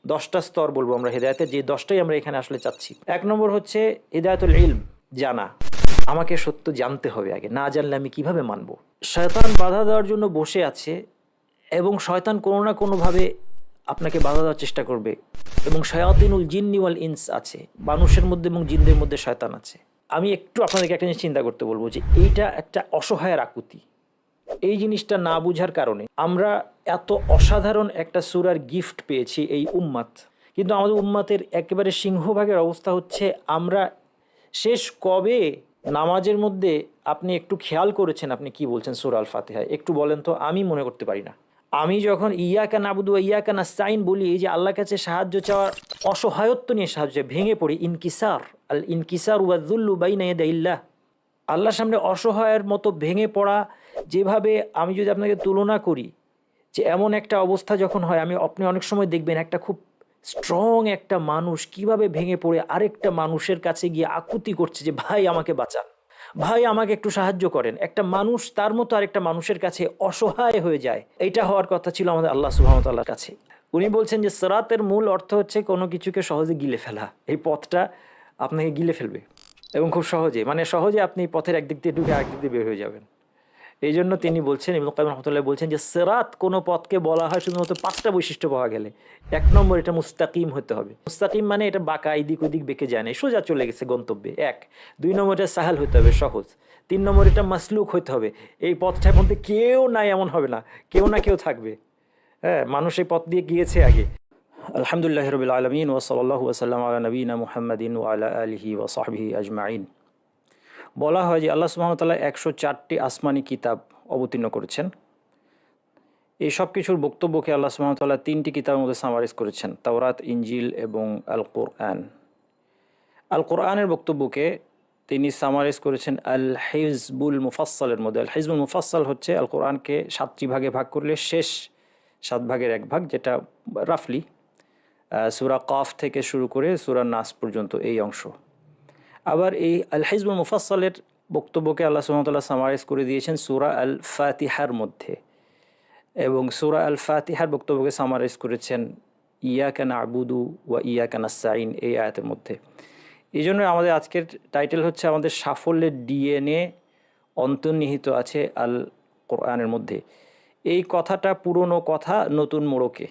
10টা স্তর বলবো আমরা হেদায়েতের, যে 10টাই আমরা এখানে আসলে চাচ্ছি। 1 নম্বর হচ্ছে হিদায়াতুল ইলম, জানা। আমাকে সত্য জানতে হবে আগে, না জানলে আমি কিভাবে মানব। শয়তান বাধা দেওয়ার জন্য বসে আছে, এবং শয়তান কোনো না কোনোভাবে আপনাকে বাধা দেওয়ার চেষ্টা করবে। এবং শায়াতিনুল জিন্নি ওয়াল ইনস আছে, মানুষের মধ্যে এবং জিনদের মধ্যে শয়তান আছে। আমি একটু আপনাদেরকে একটা জিনিস চিন্তা করতে বলবো, যে এইটা একটা অসহায়ের আকুতি। এই জিনিসটা না বুঝার কারণে আমরা এত অসাধারণ একটা সূরার গিফট পেয়েছি এই উম্মাত, কিন্তু আমাদের উম্মাতের একেবারে সিংহভাগের অবস্থা হচ্ছে, আমরা শেষ কবে নামাজের মধ্যে আপনি একটু খেয়াল করেছেন আপনি কি বলছেন সূরা আল ফাতিহায়? একটু বলেন তো, আমি মনে করতে পারি না। আমি যখন ইয়াকা নাবুদু ওয়া ইয়াকা নাস্তাইন বলি, এই যে আল্লাহর কাছে সাহায্য চাওয়ার অসহায়ত্ব নিয়ে সাহায্য ভেঙে পড়ি, ইনকিসার, আল ইনকিসার ওয়া যুল্লু বাইনা ইয়াদাইল্লাহ, আল্লাহর সামনে অসহায়ের মতো ভেঙে পড়া। যেভাবে আমি যদি আপনাকে তুলনা করি, যে এমন একটা অবস্থা যখন হয়, আপনি অনেক সময় দেখবেন একটা খুব স্ট্রং একটা মানুষ কিভাবে ভেঙে পড়ে আরেকটা মানুষের কাছে গিয়ে আকুতি করছে যে ভাই আমাকে বাঁচান, ভাই আমাকে একটু সাহায্য করেন। একটা মানুষ তার মতো আরেকটা মানুষের কাছে অসহায় হয়ে যায়। এটা হওয়ার কথা ছিল আমাদের আল্লাহ সুবহানাহু ওয়া তাআলার কাছে। উনি বলছেন যে সিরাতের মূল অর্থ হচ্ছে কোনো কিছুকে সহজে গিলে ফেলা। এই পথটা আপনাকে গিলে ফেলবে, এবং খুব সহজে, মানে সহজে আপনি পথের একদিক দিয়ে ঢুকে আরেক দিক দিয়ে বের হয়ে যাবেন। এই জন্য তিনি বলছেন, ইবনে কাইয়িম রাহমাতুল্লাহ বলছেন যে সিরাত কোনো পথকে বলা হয় শুধুমাত্র 5টা বৈশিষ্ট্য পাওয়া গেলে। 1 নম্বর, এটা মুস্তাকিম হতে হবে। মুস্তাকিম মানে এটা বাঁকা, এদিক ওদিক বেঁকে যায় না, সোজা চলে গেছে গন্তব্যে। 1। 2 নম্বর, এটা সাহাল হতে হবে, সহজ। 3 নম্বর, এটা মাসলুক হতে হবে, এই পথটার মধ্যে কেউ নাই এমন হবে না, কেউ না কেউ থাকবে। হ্যাঁ, মানুষ এই পথ দিয়ে গিয়েছে আগে। আলহামদুলিল্লাহি রাব্বিল আলামিন ওয়া সাল্লাল্লাহু ওয়া সাল্লাম আলা নবিয়িনা মুহাম্মাদিন ওয়া আলা আলিহি ওয়া সাহবিহি আজমাইন। বলা হয় যে আল্লাহ সুবহানাহু ওয়া তাআলা 104টি আসমানি কিতাব অবতীর্ণ করেছেন। এই সব কিছুর বক্তব্যকে আল্লাহ সুবহানাহু ওয়া তাআলা 3টি কিতাবের মধ্যে সামারাইজ করেছেন, তাওরাত, ইনজিল এবং আল কোরআন। আল কোরআনের বক্তব্যকে তিনি সামারাইজ করেছেন আল হিজবুল মুফাসসালের মধ্যে। আল হিজবুল মুফাসসাল হচ্ছে আল কোরআনকে 7টি ভাগে ভাগ করলে শেষ 7 ভাগের 1 ভাগ, যেটা রাফলি সূরা কফ থেকে শুরু করে সূরা নাস পর্যন্ত এই অংশ। আবার এই আল হিজবুল মুফাসসালের বক্তব্যকে আল্লাহ সুবহানাহু ওয়া তাআলা সামারাইজ করে দিয়েছেন সূরা আল ফাতিহার মধ্যে, এবং সূরা আল ফাতিহার বক্তব্যকে সামারাইজ করেছেন ইয়াকা না'বুদু ওয়া ইয়াকা নাস্তাইন এই আয়াতের মধ্যে। এই জন্য আমাদের আজকের টাইটেল হচ্ছে আমাদের সাফল্যের ডিএনএ অন্তর্নিহিত আছে আল কোরআনের মধ্যে। এই কথাটা পুরনো কথা নতুন মোড়কে।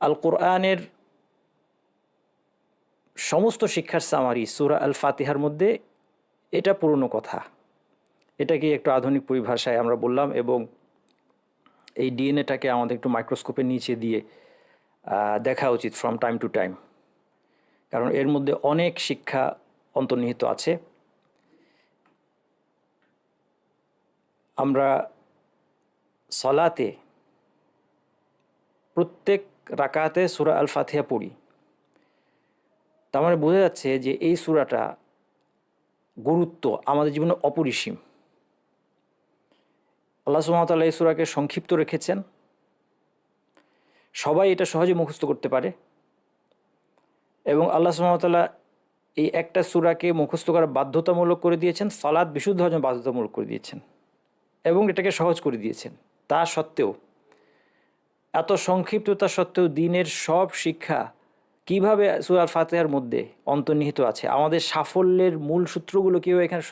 আল কোরআনের সমস্ত শিক্ষার সামারি সূরা আল ফাতিহার মধ্যে, এটা পুরনো কথা, এটাকে একটু আধুনিক পরিভাষায় আমরা বললাম, এবং এই ডিএনএটাকে আমাদের একটু মাইক্রোস্কোপের নিচে দিয়ে দেখা উচিত ফ্রম টাইম টু টাইম, কারণ এর মধ্যে অনেক শিক্ষা অন্তর্নিহিত আছে। আমরা সলাতে প্রত্যেক রাকাতে সূরা আল ফাতিহা পড়ি, তার মানে বোঝা যাচ্ছে যে এই সূরাটা গুরুত্ব আমাদের জীবনে অপরিসীম। আল্লাহ সুবহানাহু ওয়া তাআলা এই সূরাকে সংক্ষিপ্ত রেখেছেন, সবাই এটা সহজে মুখস্থ করতে পারে, এবং আল্লাহ সুবহানাহু ওয়া তাআলা এই একটা সূরাকে মুখস্থ করা বাধ্যতামূলক করে দিয়েছেন, সালাত বিশুদ্ধ হওয়ার জন্য বাধ্যতামূলক করে দিয়েছেন, এবং এটাকে সহজ করে দিয়েছেন। তা সত্ত্বেও, এত সংক্ষিপ্ততা সত্ত্বেও দিনের সব শিক্ষা কিভাবে সূরা আল ফাতিহার মধ্যে অন্তর্নিহিত আছে, আমাদের সাফল্যের মূল সূত্রগুলো কীভাবে এখানে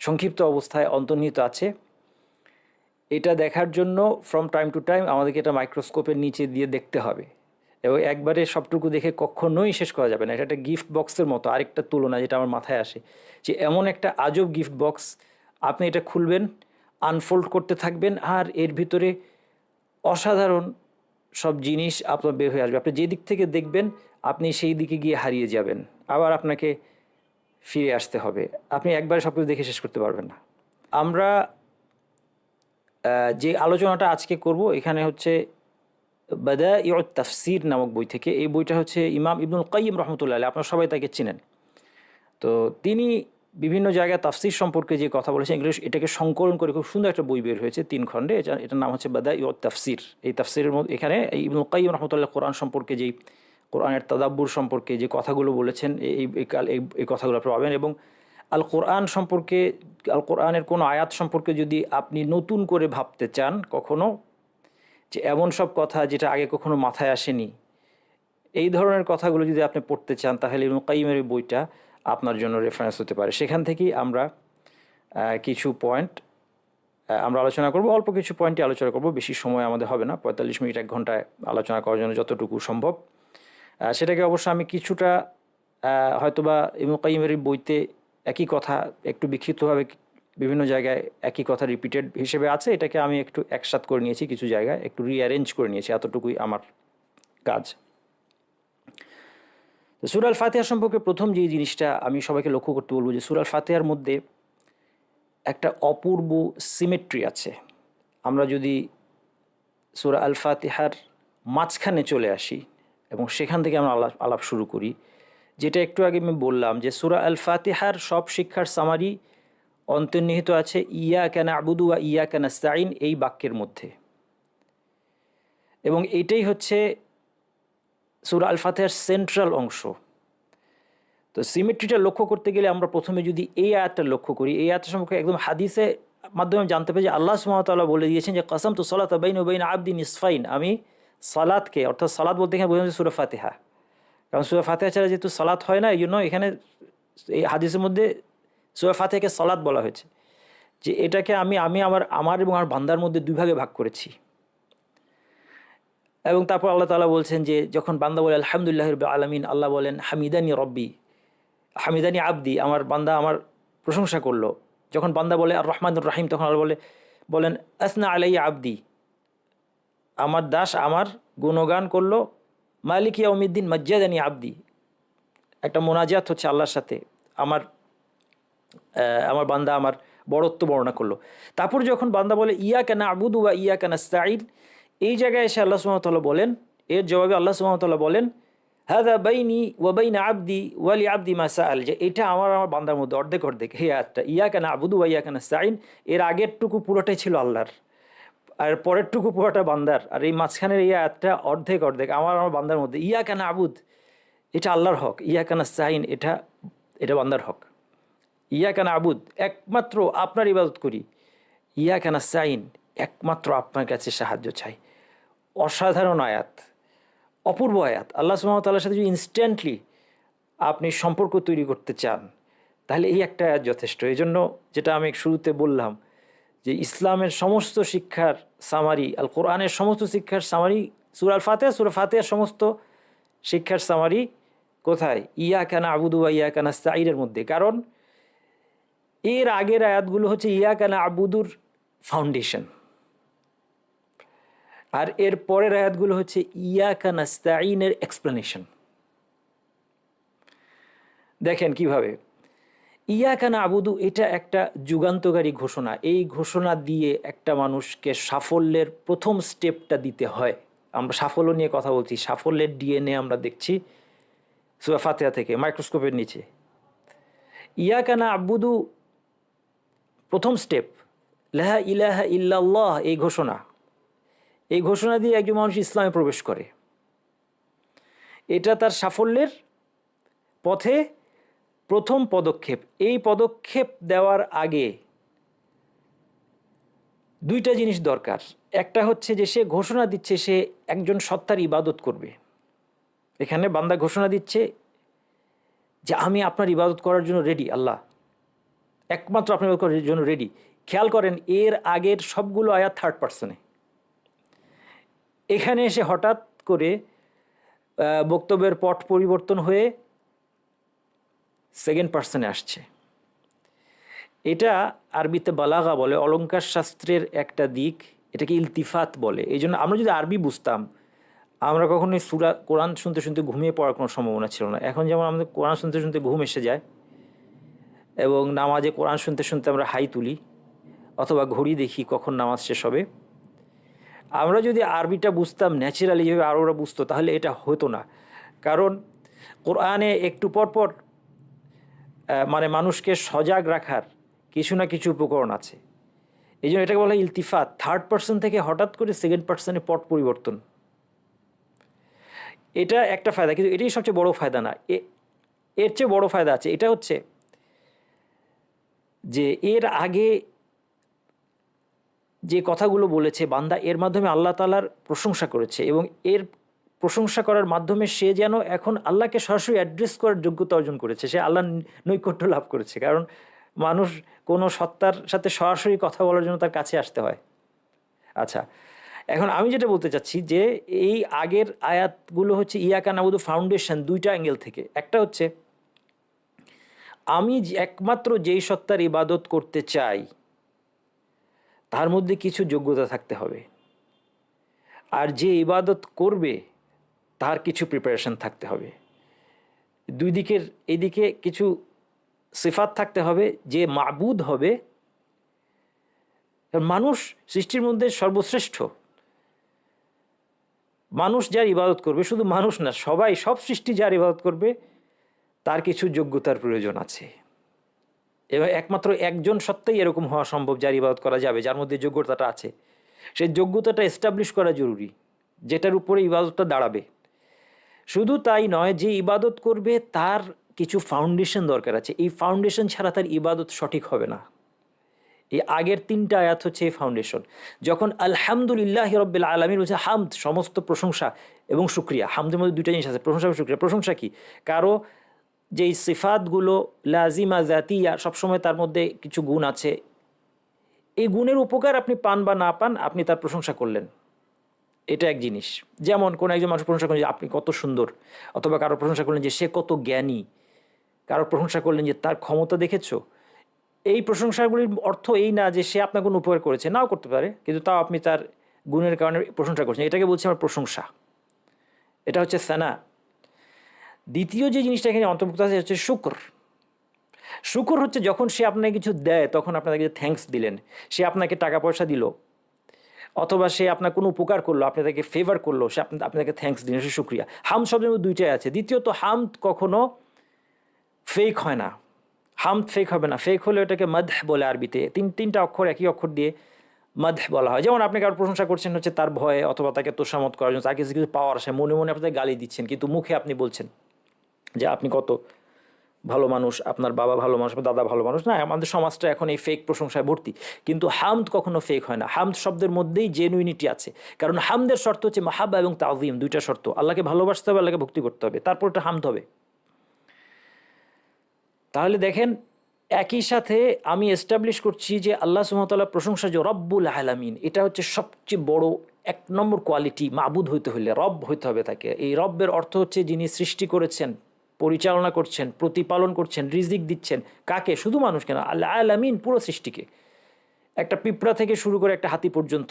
সংক্ষিপ্ত অবস্থায় অন্তর্নিহিত আছে, এটা দেখার জন্য ফ্রম টাইম টু টাইম আমাদেরকে এটা মাইক্রোস্কোপের নিচে দিয়ে দেখতে হবে, এবং একবারে সবটুকু দেখে কখনোই শেষ করা যাবে না। এটা একটা গিফট বক্সের মতো। আরেকটা তুলনা যেটা আমার মাথায় আসে, যে এমন একটা আজব গিফট বক্স, আপনি এটা খুলবেন, আনফোল্ড করতে থাকবেন, আর এর ভিতরে অসাধারণ সব জিনিস আপনার বের হয়ে আসবে। আপনি যে দিক থেকে দেখবেন আপনি সেই দিকে গিয়ে হারিয়ে যাবেন, আবার আপনাকে ফিরে আসতে হবে, আপনি একবারে সব কিছু দেখে শেষ করতে পারবেন না। আমরা যে আলোচনাটা আজকে করব এখানে হচ্ছে বাদাইউত তাফসির নামক বই থেকে। এই বইটা হচ্ছে ইমাম ইবনুল কাইয়িম রাহমাতুল্লাহ আলাইহি, আপনারা সবাই তাকে চিনেন। তো তিনি বিভিন্ন জায়গায় তাফসির সম্পর্কে যে কথা বলেছেন, এগুলো এটাকে সংকলন করে খুব সুন্দর একটা বই বের হয়েছে 3 খণ্ডে। এটার নাম হচ্ছে বাদাইউত তাফসির। এই তাফসিরের মধ্যে এখানে ইবনুল কাইয়িম রাহমাতুল্লাহ কোরআন সম্পর্কে, যেই কোরআনের তাদাব্বুর সম্পর্কে যে কথাগুলো বলেছেন, এই কথাগুলো আপনি পাবেন। এবং আল কোরআন সম্পর্কে, আল কোরআনের কোনো আয়াত সম্পর্কে যদি আপনি নতুন করে ভাবতে চান কখনো, যে এমন সব কথা যেটা আগে কখনো মাথায় আসেনি, এই ধরনের কথাগুলো যদি আপনি পড়তে চান তাহলে ইবনে কাইয়িমের এই বইটা আপনার জন্য রেফারেন্স হতে পারে। সেখান থেকেই আমরা কিছু পয়েন্ট আমরা আলোচনা করব, অল্প কিছু পয়েন্টই আলোচনা করব, বেশি সময় আমাদের হবে না, 45 মিনিট 1 ঘন্টায় আলোচনা করার জন্য যতটুকু সম্ভব। সেটাকে অবশ্য আমি কিছুটা হয়তোবা ইবনে কাইয়িমের এই বইতে একই কথা একটু বিক্ষিপ্তভাবে বিভিন্ন জায়গায় একই কথা রিপিটেড হিসেবে আছে, এটাকে আমি একটু একসাথ করে নিয়েছি, কিছু জায়গায় একটু রিঅ্যারেঞ্জ করে নিয়েছি, এতটুকুই আমার কাজ। সূরা আল ফাতিহা সম্পর্কে প্রথম যে জিনিসটা আমি সবাইকে লক্ষ্য করতে বলবো যে সূরা আল ফাতিহার মধ্যে একটা অপূর্ব সিমেট্রি আছে। আমরা যদি সূরা আল ফাতিহার মাঝখানে চলে আসি এবং সেখান থেকে আমরা আলাপ শুরু করি, যেটা একটু আগে আমি বললাম যে সূরা আল ফাতিহার সব শিক্ষার সামারি অন্তর্নিহিত আছে ইয়াকা না'বুদু ওয়া ইয়াকা নাস্তাঈন এই বাক্যের মধ্যে, এবং এটাই হচ্ছে সূরা আল ফাতিহার সেন্ট্রাল অংশ। তো সিমেট্রিটা লক্ষ্য করতে গেলে আমরা প্রথমে যদি এই আয়াতটা লক্ষ্য করি, এই আয়াতটা সম্পর্কে একদম হাদিসের মাধ্যমে জানতে পারি যে আল্লাহ সুবহানাহু ওয়া তাআলা বলে দিয়েছেন যে কাসামতু সালাতা বাইনি ওয়া বাইনা আবদি নিসফাইন, আমি সালাতকে, অর্থাৎ সালাত বলতে এখানে বোঝানো সূরা ফাতিহা, কারণ সূরা ফাতিহা ছাড়া যেহেতু সালাত হয় না, এই জন্য এখানে এই হাদিসের মধ্যে সূরা ফাতিহাকে সালাত বলা হয়েছে, যে এটাকে আমি আমার এবং আমার বান্দার মধ্যে দুই ভাগে ভাগ করেছি। এবং তারপর আল্লাহ তাআলা বলছেন যে যখন বান্দা বলে আলহামদুলিল্লাহি রাব্বিল আলামিন, আল্লাহ বলেন হামিদানি রব্বি হামিদানি আবদি, আমার বান্দা আমার প্রশংসা করলো। যখন বান্দা বলে আর রহমানুর রাহিম, তখন আল্লাহ বলেন আসনা আলাইয়া আবদি, আমার দাস আমার গুণগান করলো। মালিক ইয়াউমিদ্দিন মাজ্জাদানি আবদি, একটা মোনাজাত হচ্ছে আল্লাহর সাথে, আমার বান্দা আমার বড়ত্ব বর্ণনা করলো। তারপর যখন বান্দা বলে ইয়াকা না'বুদু ওয়া ইয়াকা নাস্তাঈন, এই জায়গায় এসে আল্লাহ সুবহানাহু ওয়া তাআলা বলেন, এর জবাবে আল্লাহ সুবহানাহু ওয়া তাআলা বলেন হাযা বাইনি ওয়া বাইনা আবদি ওয়া লি আবদি মা সাআল, যে এটা আমার বান্দার মধ্যে অর্ধেক অর্ধেক। এই আয়াতটা ইয়াকা না'বুদু ওয়া ইয়াকা নাস্তাঈন, এর আগেরটুকু পুরোটাই ছিল আল্লাহর, আর পরেরটুকু পুরোটা বান্দার, আর এই মাঝখানের এই আয়াতটা অর্ধেক অর্ধেক আমার বান্দার মধ্যে। ইয়াকা না'বুদ এটা আল্লাহর হক, ইয়াকা নাস্তাঈন এটা বান্দার হক। ইয়াকা না'বুদ একমাত্র আপনার ইবাদত করি, ইয়াকা নাস্তাঈন একমাত্র আপনার কাছে সাহায্য চাই। অসাধারণ আয়াত, অপূর্ব আয়াত। আল্লাহ সুবহানাহু ওয়া তাআলার সাথে যদি ইনস্ট্যান্টলি আপনি সম্পর্ক তৈরি করতে চান তাহলে এই একটা আয়াত যথেষ্ট। এই জন্য যেটা আমি শুরুতে বললাম যে ইসলামের সমস্ত শিক্ষার সামারি, আল কোরআনের সমস্ত শিক্ষার সামারি সূরা আল ফাতিহা, সূরা ফাতিহার সমস্ত শিক্ষার সামারি কোথায়? ইয়াকা না'বুদু ওয়া ইয়াকা নাস্তাঈনের মধ্যে। কারণ এর আগের আয়াতগুলো হচ্ছে ইয়াকা না'বুদুর ফাউন্ডেশন, আর এর পরের আয়াতগুলো হচ্ছে ইয়াকা নাস্তাঈনের এক্সপ্লেনেশন। দেখেন কিভাবে ইয়াকা না'বুদু এটা একটা যুগান্তকারী ঘোষণা। এই ঘোষণা দিয়ে একটা মানুষকে সাফল্যের প্রথম স্টেপটা দিতে হয়। আমরা সাফল্য নিয়ে কথা বলছি, সাফল্যের ডিএনএ আমরা দেখছি সূরা ফাতিহা থেকে, মাইক্রোস্কোপের নিচে। ইয়াকা না'বুদু প্রথম স্টেপ, লা ইলাহা ইল্লাল্লাহ এই ঘোষণা। এই ঘোষণা দিয়ে একজন মানুষ ইসলামে প্রবেশ করে, এটা তার সাফল্যের পথে প্রথম পদক্ষেপ। এই পদক্ষেপ দেওয়ার আগে দুইটা জিনিস দরকার। একটা হচ্ছে যে সে ঘোষণা দিচ্ছে সে একজন সত্তার ইবাদত করবে। এখানে বান্দা ঘোষণা দিচ্ছে যে আমি আপনার ইবাদত করার জন্য রেডি, আল্লাহ একমাত্র আপনার ইবাদত করার জন্য রেডি। খেয়াল করেন এর আগের সবগুলো আয়াত থার্ড পার্সনে, এখানে এসে হঠাৎ করে বক্তব্যের পট পরিবর্তন হয়ে সেকেন্ড পার্সনে আসছে। এটা আরবিতে বালাগা বলে, অলঙ্কার শাস্ত্রের একটা দিক, এটাকে ইলতিফাত বলে। এই জন্য আমরা যদি আরবি বুঝতাম, আমরা কখনোই কোরআন শুনতে শুনতে ঘুমিয়ে পড়ার কোনো সম্ভাবনা ছিল না। এখন যেমন আমাদের কোরআন শুনতে শুনতে ঘুম এসে যায়, এবং নামাজে কোরআন শুনতে শুনতে আমরা হাই তুলি অথবা ঘড়ি দেখি কখন নামাজ শেষ হবে। আমরা যদি আরবিটা বুঝতাম ন্যাচারালি যেভাবে আর ওরা বুঝতো, তাহলে এটা হতো না। কারণ কোরআনে একটু পরপর মানে মানুষকে সজাগ রাখার কিছু না কিছু উপকরণ আছে। এই জন্য এটাকে বলা হয় ইলতিফাত। থার্ড পার্সন থেকে হঠাৎ করে সেকেন্ড পার্সনে পট পরিবর্তন, এটা একটা ফায়দা, কিন্তু এটাই সবচেয়ে বড় ফায়দা না। এর চেয়ে বড় ফায়দা আছে। এটা হচ্ছে যে এর আগে যে কথাগুলো বলেছে বান্দা, এর মাধ্যমে আল্লাহ তাআলার প্রশংসা করেছে এবং এর প্রশংসা করার মাধ্যমে সে যেন এখন আল্লাহকে সরাসরি অ্যাড্রেস করার যোগ্যতা অর্জন করেছে, সে আল্লাহর নৈকট্য লাভ করেছে। কারণ মানুষ কোনো সত্তার সাথে সরাসরি কথা বলার জন্য তার কাছে আসতে হয়। আচ্ছা, এখন আমি যেটা বলতে চাচ্ছি যে এই আগের আয়াতগুলো হচ্ছে ইয়াকা নাবুদু ফাউন্ডেশন দুইটা অ্যাঙ্গেল থেকে। একটা হচ্ছে আমি একমাত্র যেই সত্তার ইবাদত করতে চাই তার মধ্যে কিছু যোগ্যতা থাকতে হবে, আর যে ইবাদত করবে তার কিছু প্রিপারেশন থাকতে হবে। দুই দিকের এদিকে কিছু সিফাত থাকতে হবে। যে মাবুদ হবে, মানুষ সৃষ্টির মধ্যে সর্বশ্রেষ্ঠ, মানুষ যার ইবাদত করবে, শুধু মানুষ না, সবাই, সব সৃষ্টি যার ইবাদত করবে তার কিছু যোগ্যতার প্রয়োজন আছে। এবং একমাত্র একজন সত্ত্বেই এরকম হওয়া সম্ভব যার ইবাদত করা যাবে, যার মধ্যে যোগ্যতাটা আছে। সেই যোগ্যতাটা এস্টাবলিশ করা জরুরি, যেটার উপরে ইবাদতটা দাঁড়াবে। শুধু তাই নয়, যে ইবাদত করবে তার কিছু ফাউন্ডেশন দরকার আছে। এই ফাউন্ডেশন ছাড়া তার ইবাদত সঠিক হবে না। এই আগের তিনটা আয়াত হচ্ছে এই ফাউন্ডেশন। যখন আলহামদুলিল্লাহ রাব্বিল আলামিন বলছে, হামদ সমস্ত প্রশংসা এবং শুকরিয়া, হামদের মধ্যে দুইটা জিনিস আছে, প্রশংসা এবং শুকরিয়া। প্রশংসা কি? কারো যেই সিফাতগুলো লাজিমা জাতিয়া, সবসময় তার মধ্যে কিছু গুণ আছে, এই গুণের উপকার আপনি পান বা না পান, আপনি তার প্রশংসা করলেন, এটা এক জিনিস। যেমন কোনো একজন মানুষ প্রশংসা করলেন যে আপনি কত সুন্দর, অথবা কারো প্রশংসা করলেন যে সে কত জ্ঞানী, কারো প্রশংসা করলেন যে তার ক্ষমতা দেখেছো। এই প্রশংসাগুলির অর্থ এই না যে সে আপনার কোনো উপকার করেছে, নাও করতে পারে, কিন্তু তাও আপনি তার গুণের কারণে প্রশংসা করছেন, এটাকে বলছি আমার প্রশংসা। এটা হচ্ছে সানা। দ্বিতীয় যে জিনিসটা এখানে অন্তর্ভুক্ত আছে হচ্ছে শুকর। শুকর হচ্ছে যখন সে আপনাকে কিছু দেয় তখন আপনাকে থ্যাঙ্কস দিলেন, সে আপনাকে টাকা পয়সা দিল, অথবা সে আপনার কোনো উপকার করলো, আপনি তাকে ফেভার করলো, সে আপনাকে থ্যাঙ্কস দিলেন, সে শুক্রিয়া। হাম শব্দের মধ্যে দুইটাই আছে। দ্বিতীয়ত, হামদ কখনো ফেক হয় না, হামদ ফেক হবে না। ফেক হলে এটাকে মদহ বলে আরবিতে, তিনটা অক্ষর, একই অক্ষর দিয়ে মদহ বলা হয়। যেমন আপনি কারোর প্রশংসা করছেন হচ্ছে তার ভয়ে, অথবা তাকে তোষামত করার জন্য, তাকে কিছু পাওয়ার আসে, মনে মনে আপনাদের গালি দিচ্ছেন, কিন্তু মুখে আপনি বলছেন যে আপনি কত ভালো মানুষ, আপনার বাবা ভালো মানুষ, দাদা ভালো মানুষ। না, আমাদের সমাজটা এখন এই ফেক প্রশংসায় ভর্তি। কিন্তু হামদ কখনো ফেক হয় না। হামদ শব্দের মধ্যেই জেনুইনিটি আছে। কারণ হামদের শর্ত হচ্ছে মাহাবা এবং তাযীম, দুইটা শর্ত। আল্লাহকে ভালোবাসতে হবে, আল্লাহকে ভক্তি করতে হবে, তারপর এটা হামদ হবে। তাহলে দেখেন, একই সাথে আমি এস্টাবলিশ করছি যে আল্লাহ সুবহানাহু ওয়া তাআলা প্রশংসা যে রব্বুল আলামিন, এটা হচ্ছে সবচেয়ে বড় এক নম্বর কোয়ালিটি। মাবুদ হইতে হলে রব হইতে হবে তাকে। এই রব্বের অর্থ হচ্ছে যিনি সৃষ্টি করেছেন, পরিচালনা করছেন, প্রতিপালন করছেন, রিজিক দিচ্ছেন। কাকে? শুধু মানুষ কেন, আল্লাহ আলামিন, পুরো সৃষ্টিকে। একটা পিঁপড়া থেকে শুরু করে একটা হাতি পর্যন্ত,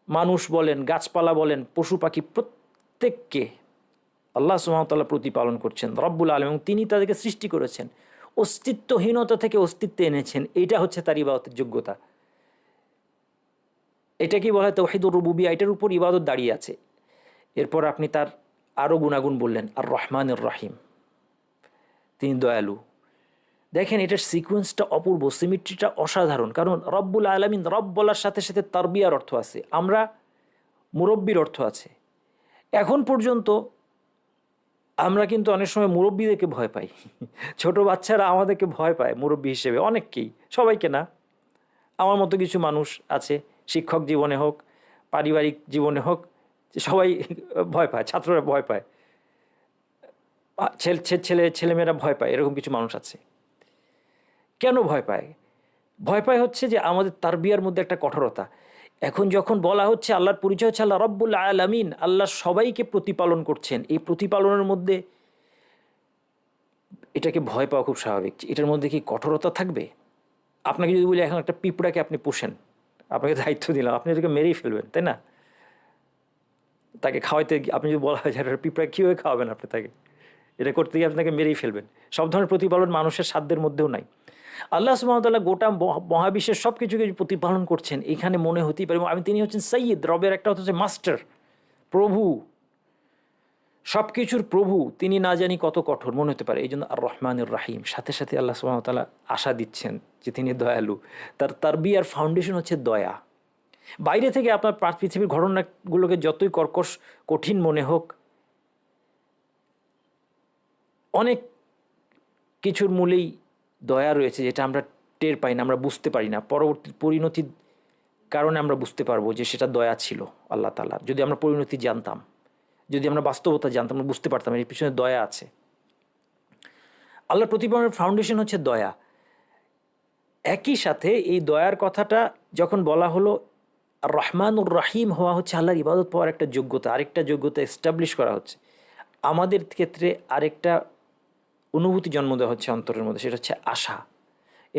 মানুষ বলেন, গাছপালা বলেন, পশু পাখি, প্রত্যেককে আল্লাহ সুবহানাহু ওয়া তাআলা প্রতিপালন করছেন, রব্বুল আলামিন, এবং তিনি তাদেরকে সৃষ্টি করেছেন, অস্তিত্বহীনতা থেকে অস্তিত্বে এনেছেন। এইটা হচ্ছে তার ইবাদতের যোগ্যতা। এটা কি বলা হয়? তাওহীদুর রুবুবিয়্যাহ। এটার উপর ইবাদত দাঁড়িয়ে আছে। এরপর আপনি তার আরও গুণাগুণ বললেন, আর রহমানুর রহিম, তিনি দয়ালু। দেখেন, এটার সিকোয়েন্সটা অপূর্ব, সিমিট্রিটা অসাধারণ। কারণ রব্বুল আলামিন, রব বলার সাথে সাথে তারবিয়ার অর্থ আছে, আমরা মুরব্বির অর্থ আছে। এখন পর্যন্ত আমরা কিন্তু অনেক সময় মুরব্বিদেরকে ভয় পাই। ছোট বাচ্চারা আমাদেরকে ভয় পায় মুরব্বি হিসেবে, অনেককেই, সবাইকে না। আমার মতো কিছু মানুষ আছে, শিক্ষক জীবনে হোক, পারিবারিক জীবনে হোক, সবাই ভয় পায়, ছাত্ররা ভয় পায়, ছেলেমেয়েরা ভয় পায়, এরকম কিছু মানুষ আছে। কেন ভয় পায়? ভয় পায় হচ্ছে যে আমাদের তারবিয়ার মধ্যে একটা কঠোরতা। এখন যখন বলা হচ্ছে আল্লাহর পরিচয় হচ্ছে আল্লাহ রব্বুল আলামিন, আল্লাহ সবাইকে প্রতিপালন করছেন, এই প্রতিপালনের মধ্যে এটাকে ভয় পাওয়া খুব স্বাভাবিক। এটার মধ্যে কি কঠোরতা থাকবে? আপনাকে যদি বলি এখন একটা পিঁপড়াকে আপনি পোষেন, আপনাকে দায়িত্ব দিলাম, আপনি এটাকে মেরেই ফেলবেন, তাই না? তাকে খাওয়াইতে আপনি যদি বলা হয় যে পিঁপড়া কীভাবে খাওয়াবেন আপনি তাকে, এটা করতে গিয়ে আপনাকে মেরেই ফেলবেন। সব ধরনের প্রতিপালন মানুষের সাধ্যের মধ্যেও নাই। আল্লাহ সুবহানাহু ওয়া তাআলা গোটা মহাবিশ্বের সব কিছুকে প্রতিপালন করছেন, এখানে মনে হতেই পারে আমি, তিনি হচ্ছেন সৈয়দ, রবের একটা হচ্ছে মাস্টার, প্রভু, সব কিছুর প্রভু, তিনি না জানি কত কঠোর মনে হতে পারে। এই জন্য আর রহমানুর রাহিম, সাথে সাথে আল্লাহ সুবহানাহু ওয়া তাআলা আশা দিচ্ছেন যে তিনি দয়ালু। তার তারবিয়ার ফাউন্ডেশন হচ্ছে দয়া। বাইরে থেকে আপনার পৃথিবীর ঘটনাগুলোকে যতই কর্কশ কঠিন মনে হোক, অনেক কিছুর মূলেই দয়া রয়েছে, যেটা আমরা টের পাই না, আমরা বুঝতে পারি না। পরবর্তী পরিণতির কারণে আমরা বুঝতে পারবো যে সেটা দয়া ছিল আল্লাহ তাআলার। যদি আমরা পরিণতি জানতাম, যদি আমরা বাস্তবতা জানতাম, আমরা বুঝতে পারতাম এর পিছনে দয়া আছে। আল্লাহর প্রতিপালনের ফাউন্ডেশন হচ্ছে দয়া। একই সাথে এই দয়ার কথাটা যখন বলা হলো, আর রহমানুর রহিম হওয়া হচ্ছে আল্লাহর ইবাদত পাওয়ার একটা যোগ্যতা, আরেকটা যোগ্যতা এস্টাবলিশ করা হচ্ছে। আমাদের ক্ষেত্রে আরেকটা অনুভূতি জন্ম দেওয়া হচ্ছে অন্তরের মধ্যে, সেটা হচ্ছে আশা।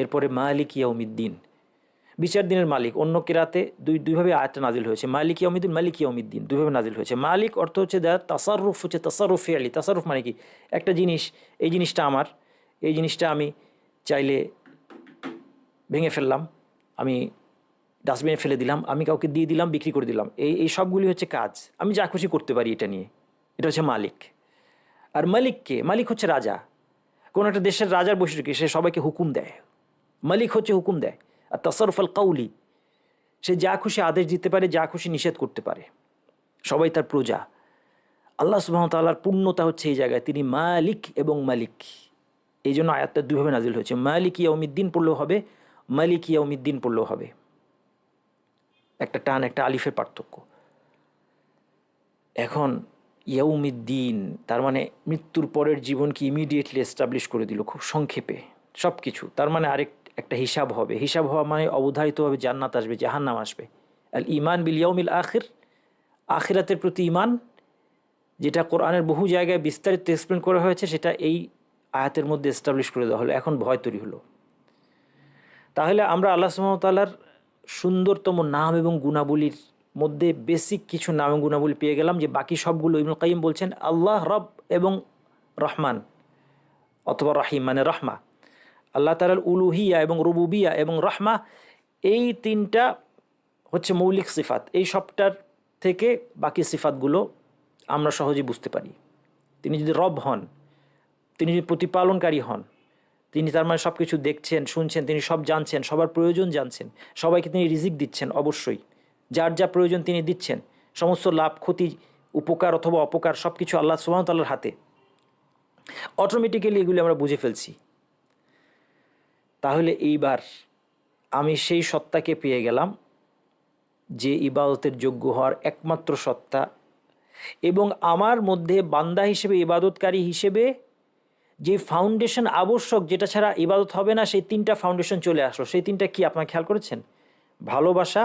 এরপরে মালিক ইয়াউমিদ্দিন, বিচার দিনের মালিক। অন্য কিরাতে দুইভাবে আয়াতটা নাজিল হয়েছে, মালিক ইয়াউমিদ্দিন, মালিক ইয়াউমিদ্দিন, দুইভাবে নাজিল হয়েছে। মালিক অর্থ হচ্ছে দেয়া, তাসাররুফ হচ্ছে তাসাররুফ ফিআলি। তাসাররুফ মানে কি? একটা জিনিস, এই জিনিসটা আমার, এই জিনিসটা আমি চাইলে ভেঙে ফেললাম, আমি ডাস্টবিনে ফেলে দিলাম, আমি কাউকে দিয়ে দিলাম, বিক্রি করে দিলাম, এই সবগুলি হচ্ছে কাজ। আমি যা খুশি করতে পারি এটা নিয়ে, এটা হচ্ছে মালিক। আর মালিককে, মালিক হচ্ছে রাজা। কোনো একটা দেশের রাজার বৈশিষ্ট্য কি? সে সবাইকে হুকুম দেয়। মালিক হচ্ছে হুকুম দেয়। আর তাসাররুফ আল কাউলি, সে যা খুশি আদেশ দিতে পারে, যা খুশি নিষেধ করতে পারে, সবাই তার প্রজা। আল্লাহ সুবহানাহু ওয়া তাআলার পূর্ণতা হচ্ছে এই জায়গায়, তিনি মালিক এবং মালিক। এই জন্য আয়াতটা দুইভাবে নাজিল হয়েছে, মালিক ইয়াউমিদ্দিন পড়লেও হবে, মালিক ইয়াউমিদ্দিন পড়লেও হবে। একটা টান, একটা আলিফের পার্থক্য। এখন ইয়াউমিদ্দিন তার মানে মৃত্যুর পরের জীবনকে ইমিডিয়েটলি এস্টাবলিশ করে দিল, খুব সংক্ষেপে সব কিছু। তার মানে একটা হিসাব হবে। হিসাব হওয়া মানে অবধারিতভাবে জান্নাত আসবে, জাহান্নাম আসবে। আল ইমান বিল ইয়াউমিল আখির, আখিরাতের প্রতি ইমান, যেটা কোরআনের বহু জায়গায় বিস্তারিত এক্সপ্লেন করা হয়েছে, সেটা এই আয়াতের মধ্যে এস্টাবলিশ করে দেওয়া হলো। এখন ভয় তৈরি হলো। তাহলে আমরা আল্লাহ সুবহানাহু ওয়া তাআলার সুন্দরতম নাম এবং গুণাবলীর মধ্যে বেসিক কিছু নাম এবং গুণাবলী পেয়ে গেলাম, যে বাকি সবগুলো ইবনুল কাইয়িম বলছেন আল্লাহ রব এবং রহমান অথবা রাহিম মানে রহমা। আল্লাহ তাআলার উলুহিয়া এবং রুবুবিয়া এবং রহমা, এই তিনটা হচ্ছে মৌলিক সিফাত। এই সবটার থেকে বাকি সিফাতগুলো আমরা সহজেই বুঝতে পারি। তিনি যদি রব হন, তিনি যদি প্রতিপালনকারী হন, তিনি তার মানে সব কিছু দেখছেন, শুনছেন, তিনি সব জানছেন, সবার প্রয়োজন জানছেন, সবাইকে তিনি রিজিক দিচ্ছেন, অবশ্যই যার যা প্রয়োজন তিনি দিচ্ছেন। সমস্ত লাভ ক্ষতি, উপকার অথবা অপকার সব কিছু আল্লাহ সুবহানাহু ওয়া তাআলার হাতে। অটোমেটিক্যালি এগুলি আমরা বুঝে ফেলছি। তাহলে এইবার আমি সেই সত্তাকে পেয়ে গেলাম যে ইবাদতের যোগ্য হওয়ার একমাত্র সত্তা, এবং আমার মধ্যে বান্দা হিসেবে, ইবাদতকারী হিসেবে যে ফাউন্ডেশন আবশ্যক, যেটা ছাড়া ইবাদত হবে না, সেই তিনটা ফাউন্ডেশন চলে আসলো। সেই তিনটা কি আপনারা খেয়াল করেছেন? ভালোবাসা,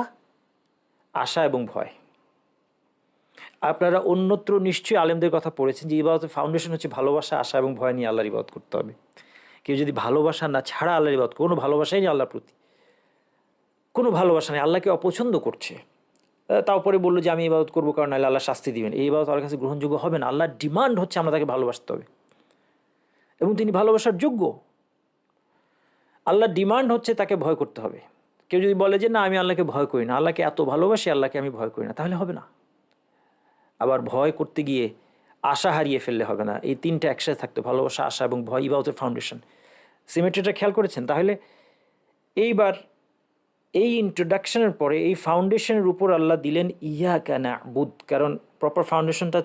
আশা এবং ভয়। আপনারা অন্যত্র নিশ্চয়ই আলেমদের কথা পড়েছেন যে ইবাদতের ফাউন্ডেশন হচ্ছে ভালোবাসা, আশা এবং ভয় নিয়ে আল্লাহর ইবাদত করতে হবে। কেউ যদি ভালোবাসা না ছাড়া আল্লাহর ইবাদত, কোনো ভালোবাসাই নেই আল্লাহর প্রতি, কোনো ভালোবাসা নেই, আল্লাহকে অপছন্দ করছে, তারপরে বললো যে আমি ইবাদত করবো কারণ আল্লাহ শাস্তি দিবেন, এই ইবাদত আল্লাহর কাছে গ্রহণযোগ্য হবে না। আল্লাহর ডিমান্ড হচ্ছে আমরা তাকে ভালোবাসতে হবে এবং তিনি ভালোবাসার যোগ্য। আল্লাহর ডিমান্ড হচ্ছে তাকে ভয় করতে হবে। কেউ যদি বলে যে না আমি আল্লাহকে ভয় করি না, আল্লাহকে এত ভালোবাসি, আল্লাহকে আমি ভয় করি না, তাহলে হবে না। আবার ভয় করতে গিয়ে আশা হারিয়ে ফেললে হবে না। এই তিনটা একসাথে থাকতে, ভালোবাসা, আশা এবং ভয়, ইবাদতের ফাউন্ডেশন। সিমেট্রিটা খেয়াল করেছেন? তাহলে এইবার এই ইন্ট্রোডাকশনের পরে এই ফাউন্ডেশনের উপর আল্লাহ দিলেন ইয়াকা না'বুদ, কারণ প্রপার ফাউন্ডেশনটা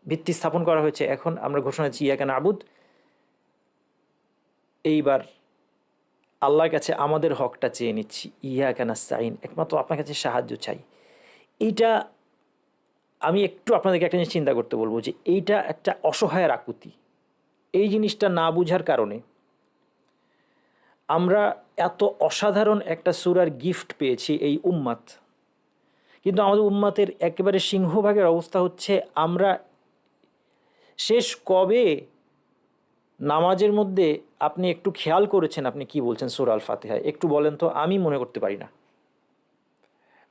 ভিত্তি স্থাপন করা হয়েছে। এখন আমরা ঘোষণা দিচ্ছি ইয়াকা না'বুদ। এইবার আল্লাহর কাছে আমাদের হকটা চেয়ে নিচ্ছি, ইয়াকা নাস্তাইন, একমাত্র আপনার কাছে সাহায্য চাই। এইটা আমি একটু আপনাদেরকে একটা জিনিস চিন্তা করতে বলবো, যে এইটা একটা অসহায়ের আকুতি। এই জিনিসটা না বুঝার কারণে আমরা এত অসাধারণ একটা সূরার গিফট পেয়েছি এই উম্মাত, কিন্তু আমাদের উম্মাতের একেবারে সিংহভাগের অবস্থা হচ্ছে আমরা শেষ কবে নামাজের মধ্যে আপনি একটু খেয়াল করেছেন আপনি কি বলছেন সূরা আল ফাতিহায়? একটু বলেন তো। আমি মনে করতে পারি না।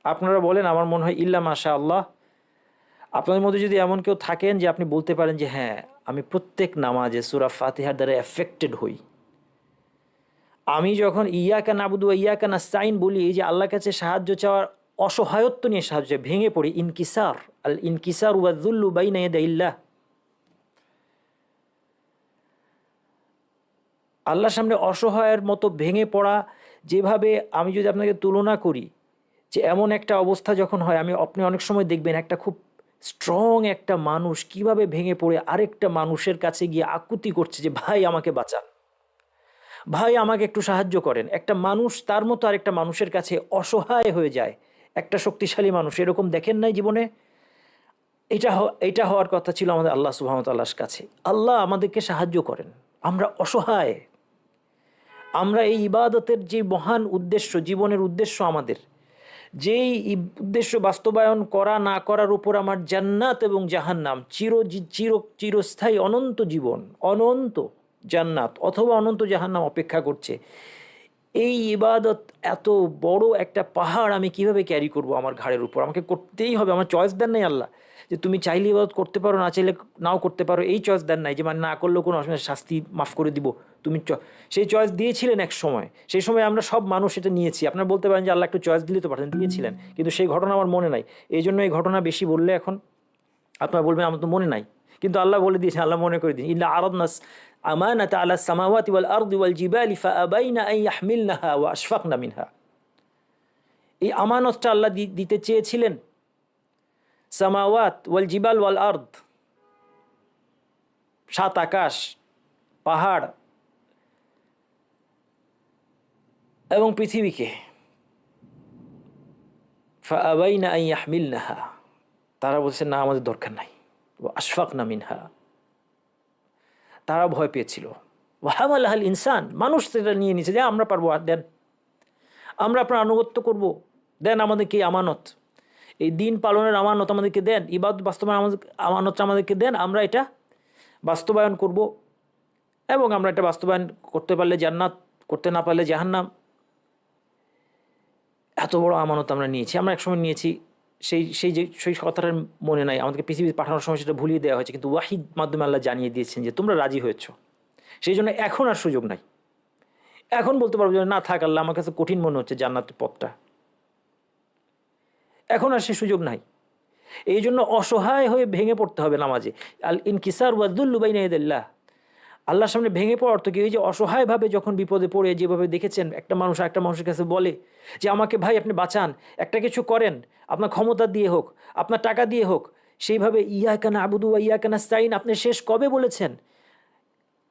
আপনারা বলেন, আমার মনে হয় ইল্লা মাশা আল্লাহ। আপনাদের মধ্যে যদি এমন কেউ থাকেন যে আপনি বলতে পারেন যে হ্যাঁ আমি প্রত্যেক নামাজে সূরা ফাতিহার দ্বারা এফেক্টেড হই। আমি যখন ইয়াকা নাবুদু ওয়া ইয়াকা নাস্তাইন বলি, এই যে আল্লাহর কাছে সাহায্য চাওয়ার অসহায়ত্ব নিয়ে সাহায্য, ভেঙে পড়ি। ইনকিসার, আল ইনকিসার ওয়া যুল্লু বাইনা ইয়াদাইল্লাহ, আল্লাহর সামনে অসহায়ের মতো ভেঙে পড়া। যেভাবে আমি যদি আপনাকে তুলনা করি, যে এমন একটা অবস্থা যখন হয়, আপনি অনেক সময় দেখবেন একটা খুব স্ট্রং একটা মানুষ কিভাবে ভেঙে পড়ে আরেকটা মানুষের কাছে গিয়ে আকুতি করছে যে ভাই আমাকে বাঁচান। ভাই আমাকে একটু সাহায্য করেন। একটা মানুষ তার মতো আরেকটা মানুষের কাছে অসহায় হয়ে যায়, একটা শক্তিশালী মানুষ, এরকম দেখেন নাই জীবনে? এটা হওয়ার কথা ছিল আমাদের আল্লাহ সুবহানাহু ওয়া তাআলার কাছে। আল্লাহ আমাদেরকে সাহায্য করেন, আমরা অসহায়। আমরা এই ইবাদতের যে মহান উদ্দেশ্য, জীবনের উদ্দেশ্য আমাদের, যেই উদ্দেশ্য বাস্তবায়ন করা না করার উপর আমার জান্নাত এবং জাহান্নাম, চিরস্থায়ী অনন্ত জীবন, অনন্ত জান্নাত অথবা অনন্ত জাহান্নাম অপেক্ষা করছে, এই ইবাদত এত বড় একটা পাহাড় আমি কিভাবে ক্যারি করব আমার ঘাড়ের উপর? আমাকে করতেই হবে। আমার চয়েস দেন নাই আল্লাহ যে তুমি চাইলে ইবাদত করতে পারো, না চাইলে নাও করতে পারো, এই চয়েস দেন নাই যে মানে না করলেও কোনো অসুবিধা, শাস্তি মাফ করে দিব। তুমি সেই চয়েস দিয়েছিলেন এক সময়, সেই সময় আমরা সব মানুষ এটা নিয়েছি। আপনারা বলতে পারেন যে আল্লাহ একটু চয়েস দিলে তো পারতেন, দিয়েছিলেন, কিন্তু সেই ঘটনা আমার মনে নাই। এই জন্য এই ঘটনা বেশি বললে এখন আপনারা বলবেন আমার তো মনে নাই, কিন্তু আল্লাহ বলে দিয়েছেন, আল্লাহ মনে করে দিন, ইল্লা আরাদনাস আমানাতা আলা সামাওয়াতি ওয়াল আরদি ওয়াল জিবালি ফাআবাইনা আন ইয়াহমিলনাহা ওয়া আশফাকনা মিনহা। এই আমানতটা আল্লাহ দিতে চেয়েছিলেন। সামাওয়াত ওয়াল জিবাল ওয়াল আরদ, সাত আকাশ, পাহাড় এবং পৃথিবীকে, ফাআবাইনা আন ইয়াহমিলনাহা, তারা বলছে না আমাদের দরকার নাই, ওয়া আশফাকনা মিনহা, তারা ভয় পেয়েছিল। ওয়া হামালাহাল ইনসান, মানুষ সেটা নিয়ে নিয়েছে যে আমরা পারবো, আর দেন, আমরা আপনার আনুগত্য করব, দেন আমাদেরকে এই আমানত, এই দিন পালনের আমানত আমাদেরকে দেন, ইবাদত বাস্তবায়ন আমানতটা আমাদেরকে দেন, আমরা এটা বাস্তবায়ন করব, এবং আমরা এটা বাস্তবায়ন করতে পারলে জান্নাত, করতে না পারলে জাহান্নাম। এত বড় আমানত আমরা নিয়েছি, আমরা একসময় নিয়েছি, সেই কথাটা মনে নাই, আমাদেরকে পৃথিবীতে পাঠানোর সময় সেটা ভুলিয়ে দেওয়া হয়েছে, কিন্তু ওয়াহিদ মাধ্যমে আল্লাহ জানিয়ে দিয়েছেন যে তোমরা রাজি হয়েছ, সেই জন্য এখন আর সুযোগ নাই। এখন বলতে পারবো যে না থাক আল্লাহ, আমার কাছে কঠিন মনে হচ্ছে জান্নাতের পথটা, এখন আর সে সুযোগ নাই। এই জন্য অসহায় হয়ে ভেঙে পড়তে হবে নামাজে। আল ইনকিসার ওয়াযুল্লু বাইনা ইয়াদিল্লাহ, আল্লাহর সামনে ভেঙে পড়ার অর্থ কি? ওই যে অসহায়ভাবে যখন বিপদে পড়ে, যেভাবে দেখেছেন একটা মানুষ আরেকটা মানুষের কাছে বলে যে আমাকে ভাই আপনি বাঁচান, একটা কিছু করেন, আপনার ক্ষমতা দিয়ে হোক, আপনার টাকা দিয়ে হোক, সেইভাবে ইয়াকা না'বুদু ওয়া ইয়াকা নাস্তাইন আপনি শেষ কবে বলেছেন?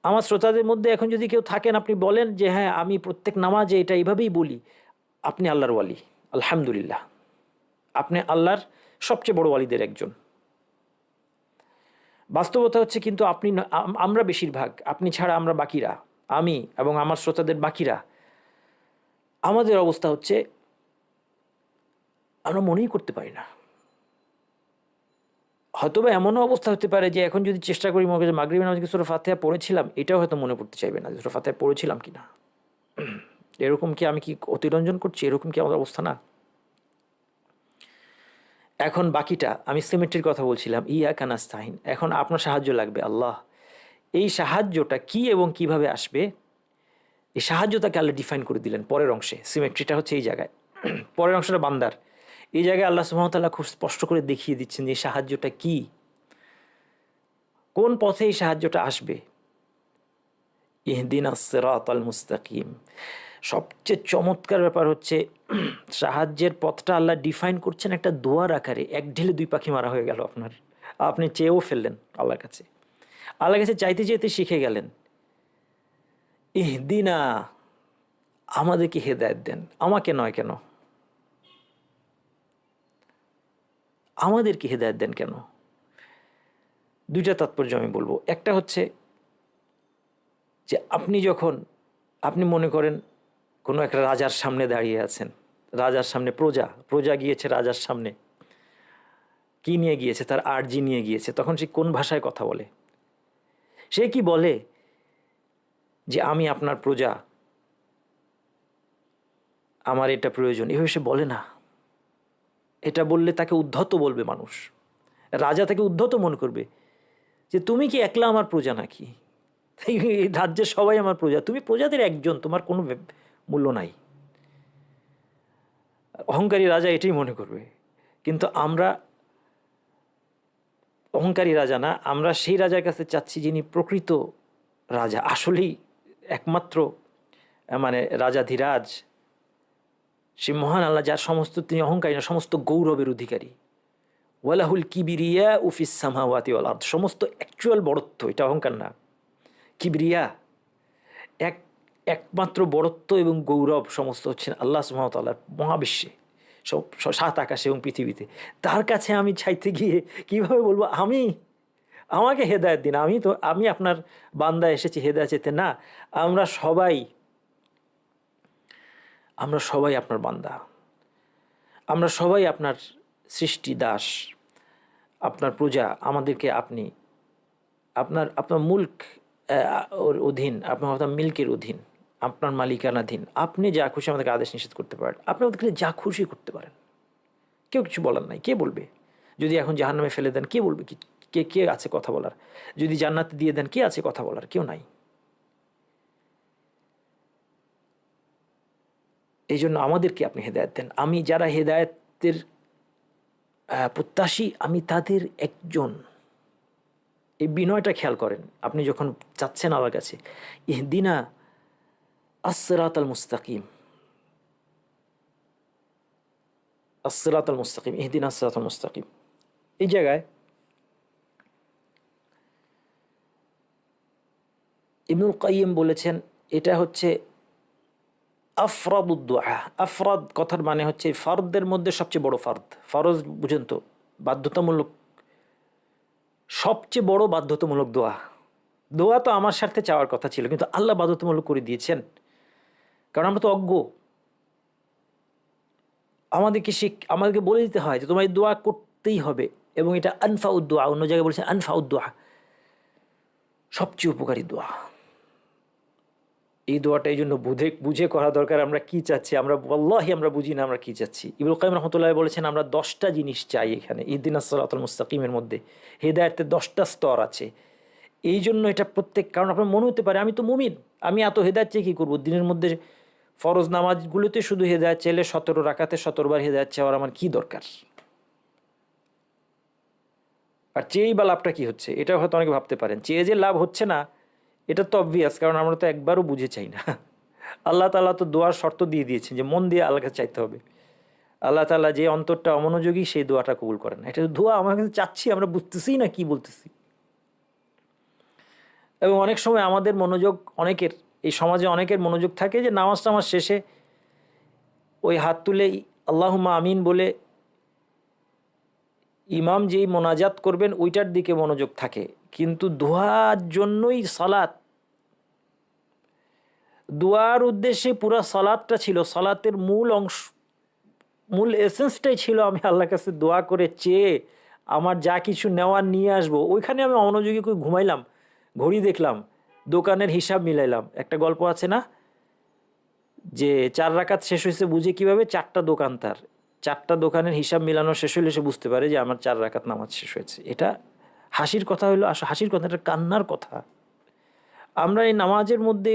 আমার শ্রোতাদের মধ্যে এখন যদি কেউ থাকেন, আপনি বলেন যে হ্যাঁ আমি প্রত্যেক নামাজে এটা এইভাবেই বলি, আপনি আল্লাহর ওয়ালি, আলহামদুলিল্লাহ, আপনি আল্লাহর সবচেয়ে বড় ওয়ালিদের একজন। বাস্তবতা হচ্ছে কিন্তু আমরা বেশিরভাগ, আপনি ছাড়া আমরা বাকিরা, আমি এবং আমার শ্রোতাদের বাকিরা, আমাদের অবস্থা হচ্ছে আমরা মনেই করতে পারি না। হয়তোবা এমনও অবস্থা হতে পারে যে এখন যদি চেষ্টা করি মনে করি মাগরিবের নামাজে সূরা ফাতিহা পড়েছিলাম, এটাও হয়তো মনে পড়তে চাইবে না যে সূরা ফাতিহা পড়েছিলাম কিনা। এরকম কি আমি কি অতিরঞ্জন করছি? এরকম কি আমাদের অবস্থা না? এখন বাকিটা, আমি সিমেট্রির কথা বলছিলাম, ইয়াকা নাস্তাইন, এখন আপনার সাহায্য লাগবে আল্লাহ। এই সাহায্যটা কি এবং কিভাবে আসবে, এই সাহায্যটাকে আল্লাহ ডিফাইন করে দিলেন পরের অংশে। সিমেট্রিটা হচ্ছে এই জায়গায়, পরের অংশটা বান্দার। এই জায়গায় আল্লাহ সুবহানাহু ওয়া তাআলা খুব স্পষ্ট করে দেখিয়ে দিচ্ছেন যে সাহায্যটা কি, কোন পথে এই সাহায্যটা আসবে। ইহদিনাস সিরাতাল মুস্তাকিম। সবচেয়ে চমৎকার ব্যাপার হচ্ছে সাহায্যের পথটা আল্লাহ ডিফাইন করছেন একটা দোয়ার আকারে। এক ঢিলে দুই পাখি মারা হয়ে গেল আপনার, আপনি চেয়েও ফেললেন আল্লাহর কাছে, আল্লাহর কাছে চাইতে চাইতে শিখে গেলেন। ইহদিনা, আমাদেরকে হেদায়েত দেন, আমাকে নয় কেন, আমাদেরকে হেদায়েত দেন কেন? দুইটা তাৎপর্য আমি বলবো। একটা হচ্ছে যে আপনি মনে করেন কোনো একটা রাজার সামনে দাঁড়িয়ে আছেন, রাজার সামনে প্রজা গিয়েছে রাজার সামনে, কি নিয়ে গিয়েছে? তার আর্জি নিয়ে গিয়েছে। তখন সে কোন ভাষায় কথা বলে? সে কি বলে যে আমি আপনার প্রজা, আমার এটা প্রয়োজন? এভাবে সে বলে না। এটা বললে তাকে উদ্ধত বলবে মানুষ, রাজা তাকে উদ্ধত মনে করবে যে তুমি কি একলা আমার প্রজা নাকি? এই রাজ্যের সবাই আমার প্রজা, তুমি প্রজাদের একজন, তোমার কোনো মূল্য নাই। অহংকারী রাজা এটাই মনে করবে। কিন্তু আমরা অহংকারী রাজা না, আমরা সেই রাজার কাছে চাচ্ছি যিনি প্রকৃত রাজা, আসলেই একমাত্র মানে রাজাধিরাজ, সে মহান আল্লাহ, যার সমস্ত, তিনি অহংকারী না, সমস্ত গৌরবের অধিকারী। ওয়ালাহুল কিবিরিয়া উফিস সামাওয়াতি ওয়াল আরদ, সমস্ত অ্যাকচুয়াল বড়ত্ব, এটা অহংকার না, কিবরিয়া, একমাত্র বড়ত্ব এবং গৌরব সমস্ত হচ্ছেন আল্লাহ সুবহানাহু ওয়া তাআলার মহাবিশ্বে, সব সাত আকাশে এবং পৃথিবীতে। তার কাছে আমি চাইতে গিয়ে কিভাবে বলবো আমাকে হেদায়েত দিন, আমি আপনার বান্দা এসেছি হেদায়েত চেতে? না, আমরা সবাই আপনার বান্দা, আমরা সবাই আপনার সৃষ্টি দাস, আপনার প্রজা। আমাদেরকে আপনি আপনার মুলক ওর অধীন, আপনার মিল্কের অধীন, আপনার মালিকানাধীন। আপনি যা খুশি আমাদেরকে আদেশ নিষেধ করতে পারেন, আপনি আমাদেরকে যা খুশি করতে পারেন, কেউ কিছু বলার নাই। কে বলবে? যদি এখন জাহান্নামে ফেলে দেন, কে বলবে? কে আছে কথা বলার? যদি জান্নাতে দিয়ে দেন, কে আছে কথা বলার? কেউ নাই। এই জন্য আমাদেরকে আপনি হেদায়েত দেন। আমি যারা হেদায়েতের প্রত্যাশী, আমি তাদের একজন। এই বিনয়টা খেয়াল করেন আপনি যখন চাচ্ছেন আমার কাছে, ইহদিনা আস-সিরাতাল মুস্তাকিম, আস-সিরাতাল মুস্তাকিম, ইহদিনা আস-সিরাতাল মুস্তাকিম। এই জায়গায় ইবনুল কাইয়িম বলেছেন এটা হচ্ছে আফরাদুদ দুআ। আফরাদ কথার মানে হচ্ছে ফরদের মধ্যে সবচেয়ে বড় ফরদ। ফরজ বুঝেন তো, বাধ্যতামূলক, সবচেয়ে বড় বাধ্যতামূলক দোয়া। দোয়া তো আমার স্বার্থে চাওয়ার কথা ছিল, কিন্তু আল্লাহ বাধ্যতামূলক করে দিয়েছেন, কারণ আমরা তো অজ্ঞ। আমাদেরকে বলে দিতে হয় যে তোমার এই দোয়া করতেই হবে, এবং এটা আনফাউদ দোয়া। অন্য জায়গায় বলেছে আনফাউদ দোয়া, সবচেয়ে উপকারী দোয়া। এই দোয়াটা এই জন্য বুঝে করা দরকার আমরা কি চাচ্ছি। ওয়াল্লাহি আমরা বুঝি না আমরা কি চাচ্ছি। ইবনুল কাইয়িম রাহমাতুল্লাহ বলেছেন আমরা 10টা জিনিস চাই এখানে ইহদিনাস সিরাতাল মুস্তাকিমের মধ্যে। হেদায়েতের 10টা স্তর আছে। এই জন্য এটা কারণ আপনার মনে হতে পারে আমি তো মুমিন, আমি এত হেদায়েত চেয়ে কী করবো? দিনের মধ্যে ফরজ নামাজগুলোতে শুধু হেদায়েত চাইলে 17 রাকাতে 17 বার হেদায়েত চাওয়ার আমার কি দরকার? আর চেয়েই বা লাভটা কি হচ্ছে? এটা হয়তো অনেকে ভাবতে পারেন। চেয়ে যে লাভ হচ্ছে না এটা তো অবভিয়াস, কারণ আমরা তো একবারও বুঝে চাই না। আল্লাহ তাআলা তো দোয়ার শর্ত দিয়ে দিয়েছেন যে মন দিয়ে আল্লাহকে চাইতে হবে। আল্লাহ তাআলা যে অন্তরটা অমনোযোগী সেই দোয়াটা কবুল করেন না। এটা দোয়া আমার কাছে চাচ্ছি, আমরা বুঝতেছি না কি বলতেছি। এবং অনেক সময় আমাদের মনোযোগ, এই সমাজে অনেকের মনোযোগ থাকে যে নামাজ শেষে ওই হাত তুলে আল্লাহুম্মা আমিন বলে ইমাম যেই মোনাজাত করবেন ওইটার দিকে মনোযোগ থাকে, কিন্তু দোয়ার জন্যই সালাত, দোয়ার উদ্দেশ্যে পুরা সালাতটা ছিল। সালাতের মূল এসেন্সটাই ছিল আমি আল্লাহর কাছে দোয়া করে চেয়ে আমার যা কিছু নেওয়ার নিয়ে আসবো। ওইখানে আমি অমনোযোগী করে ঘুমাইলাম, ঘড়ি দেখলাম, দোকানের হিসাব মিলাইলাম। একটা গল্প আছে না যে 4 রাকাত শেষ হয়েছে বুঝে কিভাবে? 4টা দোকান, তার 4টা দোকানের হিসাব মিলানো শেষ হলে সে বুঝতে পারে যে আমার 4 রাকাত নামাজ শেষ হয়েছে। এটা হাসির কথা হলো, হাসির কথা, এটা কান্নার কথা। আমরা এই নামাজের মধ্যে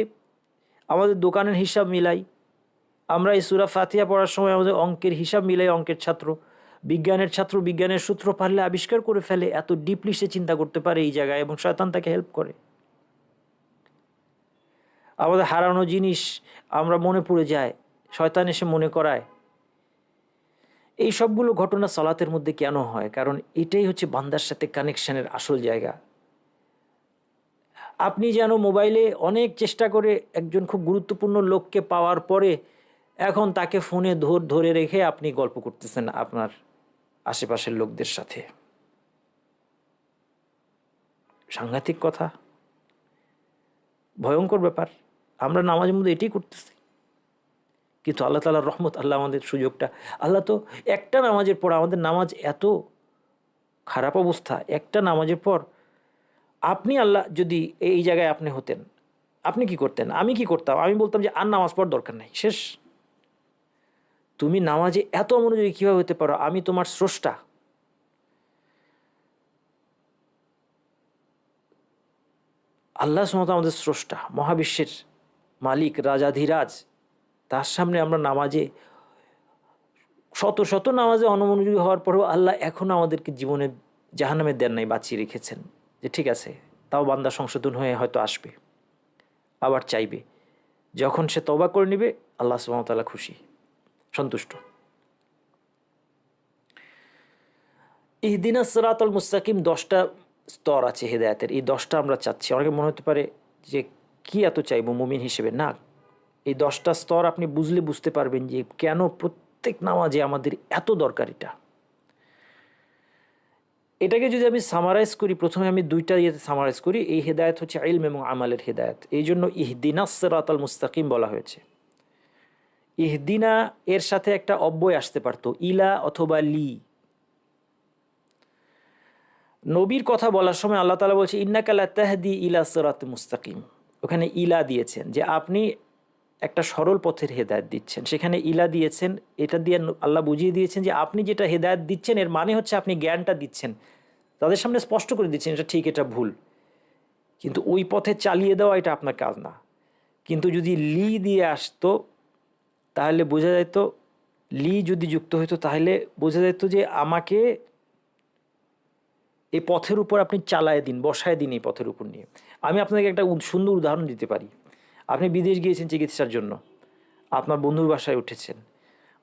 আমাদের দোকানের হিসাব মিলাই, আমরা এই সূরা ফাতিহা পড়ার সময় আমাদের অঙ্কের হিসাব মিলাই। অঙ্কের ছাত্র, বিজ্ঞানের ছাত্র বিজ্ঞানের সূত্র পারলে আবিষ্কার করে ফেলে, এত ডিপলি সে চিন্তা করতে পারে এই জায়গায়, এবং শয়তান তাকে হেল্প করে। আমাদের হারানো জিনিস আমরা মনে পড়ে যায়, শয়তান এসে মনে করায়। এই সবগুলো ঘটনা সালাতের মধ্যে কেন হয়? কারণ এটাই হচ্ছে বান্দার সাথে কানেকশনের আসল জায়গা। আপনি যেন মোবাইলে অনেক চেষ্টা করে একজন খুব গুরুত্বপূর্ণ লোককে পাওয়ার পরে এখন তাকে ফোনে ধরে রেখে আপনি গল্প করতেছেন আপনার আশেপাশের লোকদের সাথে। সাংঘাতিক কথা, ভয়ঙ্কর ব্যাপার। আমরা নামাজের মধ্যে এটাই করতেছি, কিন্তু আল্লাহ তাআলার রহমত, আল্লাহ আমাদের সুযোগটা, আল্লাহ তো একটা নামাজের পর, আমাদের নামাজ এত খারাপ অবস্থা, একটা নামাজের পর আপনি আল্লাহ যদি এই জায়গায় আপনি হতেন, আপনি কি করতেন? আমি কি করতাম? আমি বলতাম যে আর নামাজ পড়ার দরকার নাই, শেষ। তুমি নামাজে এত মনোযোগী কীভাবে হতে পারো? আমি তোমার স্রষ্টা। আল্লাহ সুবহানাহু ওয়া তাআলা আমাদের স্রষ্টা, মহাবিশ্বের মালিক, রাজাধিরাজ। তার সামনে আমরা নামাজে শত নামাজে অনমনোযোগী হওয়ার পরেও আল্লাহ এখনও আমাদেরকে জীবনে জাহান্নামে দেন নাই, বাঁচিয়ে রেখেছেন। যে ঠিক আছে, তাও বান্দা সংশোধন হয়ে হয়তো আসবে, আবার চাইবে। যখন সে তওবা করে নেবে আল্লাহ সুবহানাহু ওয়া তাআলা খুশি, সন্তুষ্ট। ইহদিনাস সিরাতাল মুস্তাকিম, 10টা স্তর আছে হেদায়েতের। এই 10টা আমরা চাচ্ছি। অনেকে মনে হতে পারে যে কি এত চাইবো মুমিন হিসেবে? না, এই 10টা স্তর আপনি বুঝলে বুঝতে পারবেন যে কেন প্রত্যেক নামাজে আমাদের এত দরকার। এটাকে যদি আমি সামারাইজ করি, প্রথমে আমি দুইটা ইয়েতে সামারাইজ করি। এই হেদায়েত হচ্ছে ইলম এবং আমালের হেদায়েত। এই জন্য ইহদিনাস সিরাতাল মুস্তাকিম বলা হয়েছে। ইহদিনা এর সাথে একটা অব্যয় আসতে পারতো, ইলা অথবা লি। নবীর কথা বলার সময় আল্লাহ তাআলা বলছে ইন্নাকা লা তাহদি ইলা সিরাতিল মুস্তাকিম। ওখানে ইলা দিয়েছেন যে আপনি একটা সরল পথের হেদায়েত দিচ্ছেন, সেখানে ইলা দিয়েছেন। এটা দিয়ে আল্লাহ বুঝিয়ে দিয়েছেন যে আপনি যেটা হেদায়েত দিচ্ছেন এর মানে হচ্ছে আপনি জ্ঞানটা দিচ্ছেন, তাদের সামনে স্পষ্ট করে দিচ্ছেন এটা ঠিক এটা ভুল, কিন্তু ওই পথে চালিয়ে দেওয়া এটা আপনার কাজ না। কিন্তু যদি লি দিয়ে আসতো তাহলে বোঝা যেত, লি যদি যুক্ত হতো তাহলে বোঝা যেত যে আমাকে এই পথের উপর আপনি চালায় দিন, বসায় দিন এই পথের উপর নিয়ে। আমি আপনাকে একটা সুন্দর উদাহরণ দিতে পারি। আপনি বিদেশ গিয়েছেন চিকিৎসার জন্য, আপনার বন্ধুর বাসায় উঠেছেন,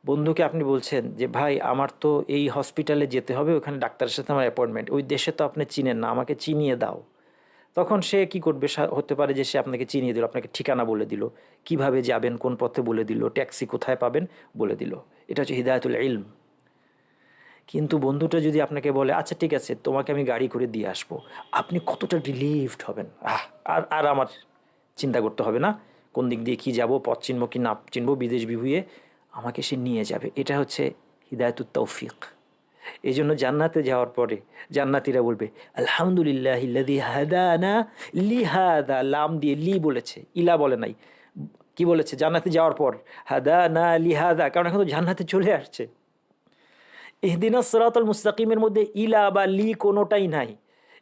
বন্ধুকে আপনি বলছেন যে ভাই আমার তো এই হসপিটালে যেতে হবে, ওখানে ডাক্তারের সাথে আমার অ্যাপয়েন্টমেন্ট, ওই দেশে তো আপনি চিনেন না, আমাকে চিনিয়ে দাও। তখন সে কি করবে? হতে পারে যে সে আপনাকে চিনিয়ে দিল, আপনাকে ঠিকানা বলে দিল, কিভাবে যাবেন কোন পথে বলে দিল, ট্যাক্সি কোথায় পাবেন বলে দিল। এটা হচ্ছে হিদায়াতুল ইলম। কিন্তু বন্ধুটা যদি আপনাকে বলে আচ্ছা ঠিক আছে তোমাকে আমি গাড়ি করে দিয়ে আসবো, আপনি কতটা রিলিভড হবেন। আর আর আমার চিন্তা করতে হবে না কোন দিক দিয়ে কী যাব, পথ চিনবো কি না চিনবো, বিদেশ বিভুঁয়ে আমাকে সে নিয়ে যাবে। এটা হচ্ছে হিদায়াতুত তৌফিক। এই জন্য জান্নাতে যাওয়ার পরে জান্নাতীরা বলবে আলহামদুলিল্লাহিল্লাযী হাদানা লিহাদা, লাম দিয়ে লি বলেছে, ইলা বলে নাই। কি বলেছে জান্নাতে যাওয়ার পর? হাদানা লিহাদা, কারণ এখন তো জান্নাতে চলে আসছে। ইহদিনাস সিরাতাল মুস্তাকিমের মধ্যে ইলা বা লি কোনোটাই নাই।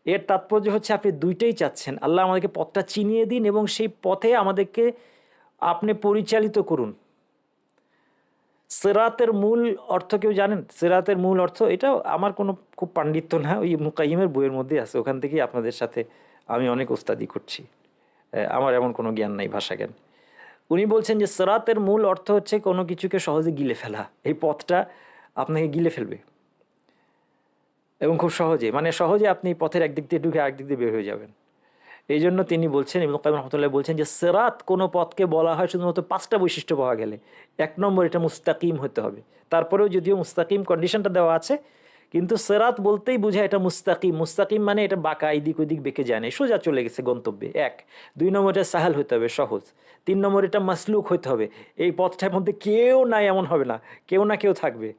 এর তাৎপর্য হচ্ছে আপনি দুইটাই চাচ্ছেন, আল্লাহ আমাদেরকে পথটা চিনিয়ে দিন এবং সেই পথে আমাদেরকে আপনি পরিচালিত করুন। সিরাতের মূল অর্থ কেউ জানেন? সিরাতের মূল অর্থ, এটা আমার কোনো খুব পাণ্ডিত্য না, ওই ইবনে কাইয়িমের বইয়ের মধ্যে আছে, ওখান থেকেই আপনাদের সাথে আমি অনেক ওস্তাদি করছি, আমার এমন কোনো জ্ঞান নাই, ভাষা জ্ঞান। উনি বলছেন যে সিরাতের মূল অর্থ হচ্ছে কোনো কিছুকে সহজে গিলে ফেলা। এই পথটা আপনাকে গিলে ফেলবে এবং খুব সহজে, মানে সহজে আপনি পথের একদিক দিয়ে ঢুকে আরেক দিক দিয়ে বের হয়ে যাবেন। এই জন্য তিনি বলছেন, ইবনে কাইয়িম রাহমাতুল্লাহ বলছেন যে সিরাত কোনো পথকে বলা হয় শুধুমাত্র 5টা বৈশিষ্ট্য পাওয়া গেলে। 1 নম্বর এটা মুস্তাকিম হতে হবে। তারপরেও যদিও মুস্তাকিম কন্ডিশনটা দেওয়া আছে, কিন্তু সিরাত বলতেই বোঝায় এটা মুস্তাকিম। মুস্তাকিম মানে এটা বাঁকা, এদিক ওদিক বেঁকে যায় না, সোজা চলে গেছে গন্তব্যে। 1 2 নম্বর এটা সাহাল হতে হবে, সহজ। 3 নম্বর এটা মাসলুক হতে হবে, এই পথটার মধ্যে কেউ নাই এমন হবে না, কেউ না কেউ থাকবে।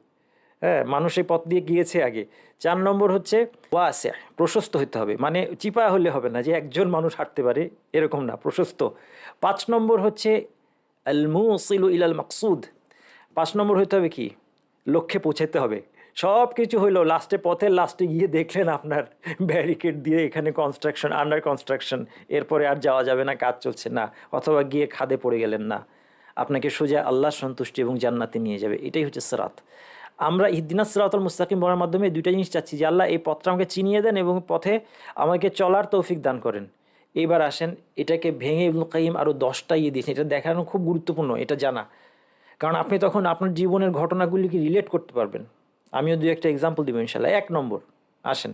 হ্যাঁ, মানুষ এই পথ দিয়ে গিয়েছে আগে। 4 নম্বর হচ্ছে ওয়াসি, প্রশস্ত হতে হবে, মানে চিপা হলে হবে না যে একজন মানুষ হাঁটতে পারে এরকম না, প্রশস্ত। 5 নম্বর হচ্ছে আল মুসিলু ইলাল মাকসুদ। 5 নম্বর হতে হবে কি? লক্ষ্যে পৌঁছাতে হবে। সব কিছু হইলো, লাস্টে পথের লাস্টে গিয়ে দেখলেন আপনার ব্যারিকেড দিয়ে এখানে কনস্ট্রাকশন, আন্ডার কনস্ট্রাকশন, এরপরে আর যাওয়া যাবে না, কাজ চলছে না, অথবা গিয়ে খাদে পড়ে গেলেন না, আপনাকে সোজা আল্লাহর সন্তুষ্টি এবং জান্নাতে নিয়ে যাবে। এটাই হচ্ছে সিরাত। আমরা ইহদিনাস সিরাতাল মুস্তাকিম বলার মাধ্যমে দুইটা জিনিস চাচ্ছি, যে আল্লাহ এই পথটা আমাকে চিনিয়ে দেন এবং পথে আমাকে চলার তৌফিক দান করেন। এইবার আসেন, এটাকে ভেঙে ইবনে কাইয়িম আরও 10টা দিয়েছেন। এটা দেখানো খুব গুরুত্বপূর্ণ, এটা জানা, কারণ আপনি তখন আপনার জীবনের ঘটনাগুলিকে রিলেট করতে পারবেন। আমিও 2-1টা এক্সাম্পল দিব ইনশাল্লাহ। 1 নম্বর, আসেন,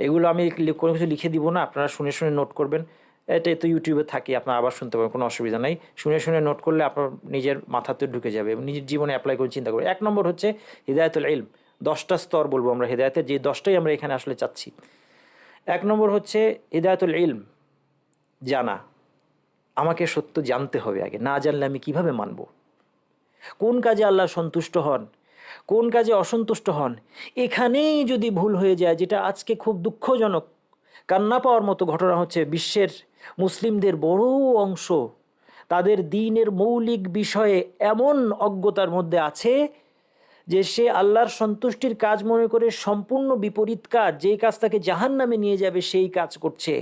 এগুলো আমি কোনো কিছু লিখে দিব না, আপনারা শুনে শুনে নোট করবেন। এটা তো ইউটিউবে থাকে, আপনারা আবার শুনতে পারবেন, কোনো অসুবিধা নাই। শুনে শুনে নোট করলে আপনার নিজের মাথাতে ঢুকে যাবে এবং নিজের জীবনে অ্যাপ্লাই করে চিন্তা করবেন। 1 নম্বর হচ্ছে হিদায়াতুল ইলম। 10টা স্তর বলবো আমরা হিদায়াতের, যে 10টাই আমরা এখানে আসলে চাচ্ছি। 1 নম্বর হচ্ছে হিদায়াতুল ইলম, জানা। আমাকে সত্য জানতে হবে আগে, না জানলে আমি কিভাবে মানব? কোন কাজে আল্লাহ সন্তুষ্ট হন, কোন কাজে অসন্তুষ্ট হন, এখানেই যদি ভুল হয়ে যায়, যেটা আজকে খুব দুঃখজনক, কান্না পাওয়ার মতো ঘটনা হচ্ছে, বিশ্বের মুসলিমদের বড় অংশ তাদের দ্বীনের মৌলিক বিষয়ে এমন অজ্ঞতার মধ্যে আছে যে সে আল্লাহর সন্তুষ্টির কাজ মনে করে সম্পূর্ণ বিপরীত কাজ, যেই কাজ তাকে জাহান্নামে নিয়ে যাবে, সেই কাজ করছে।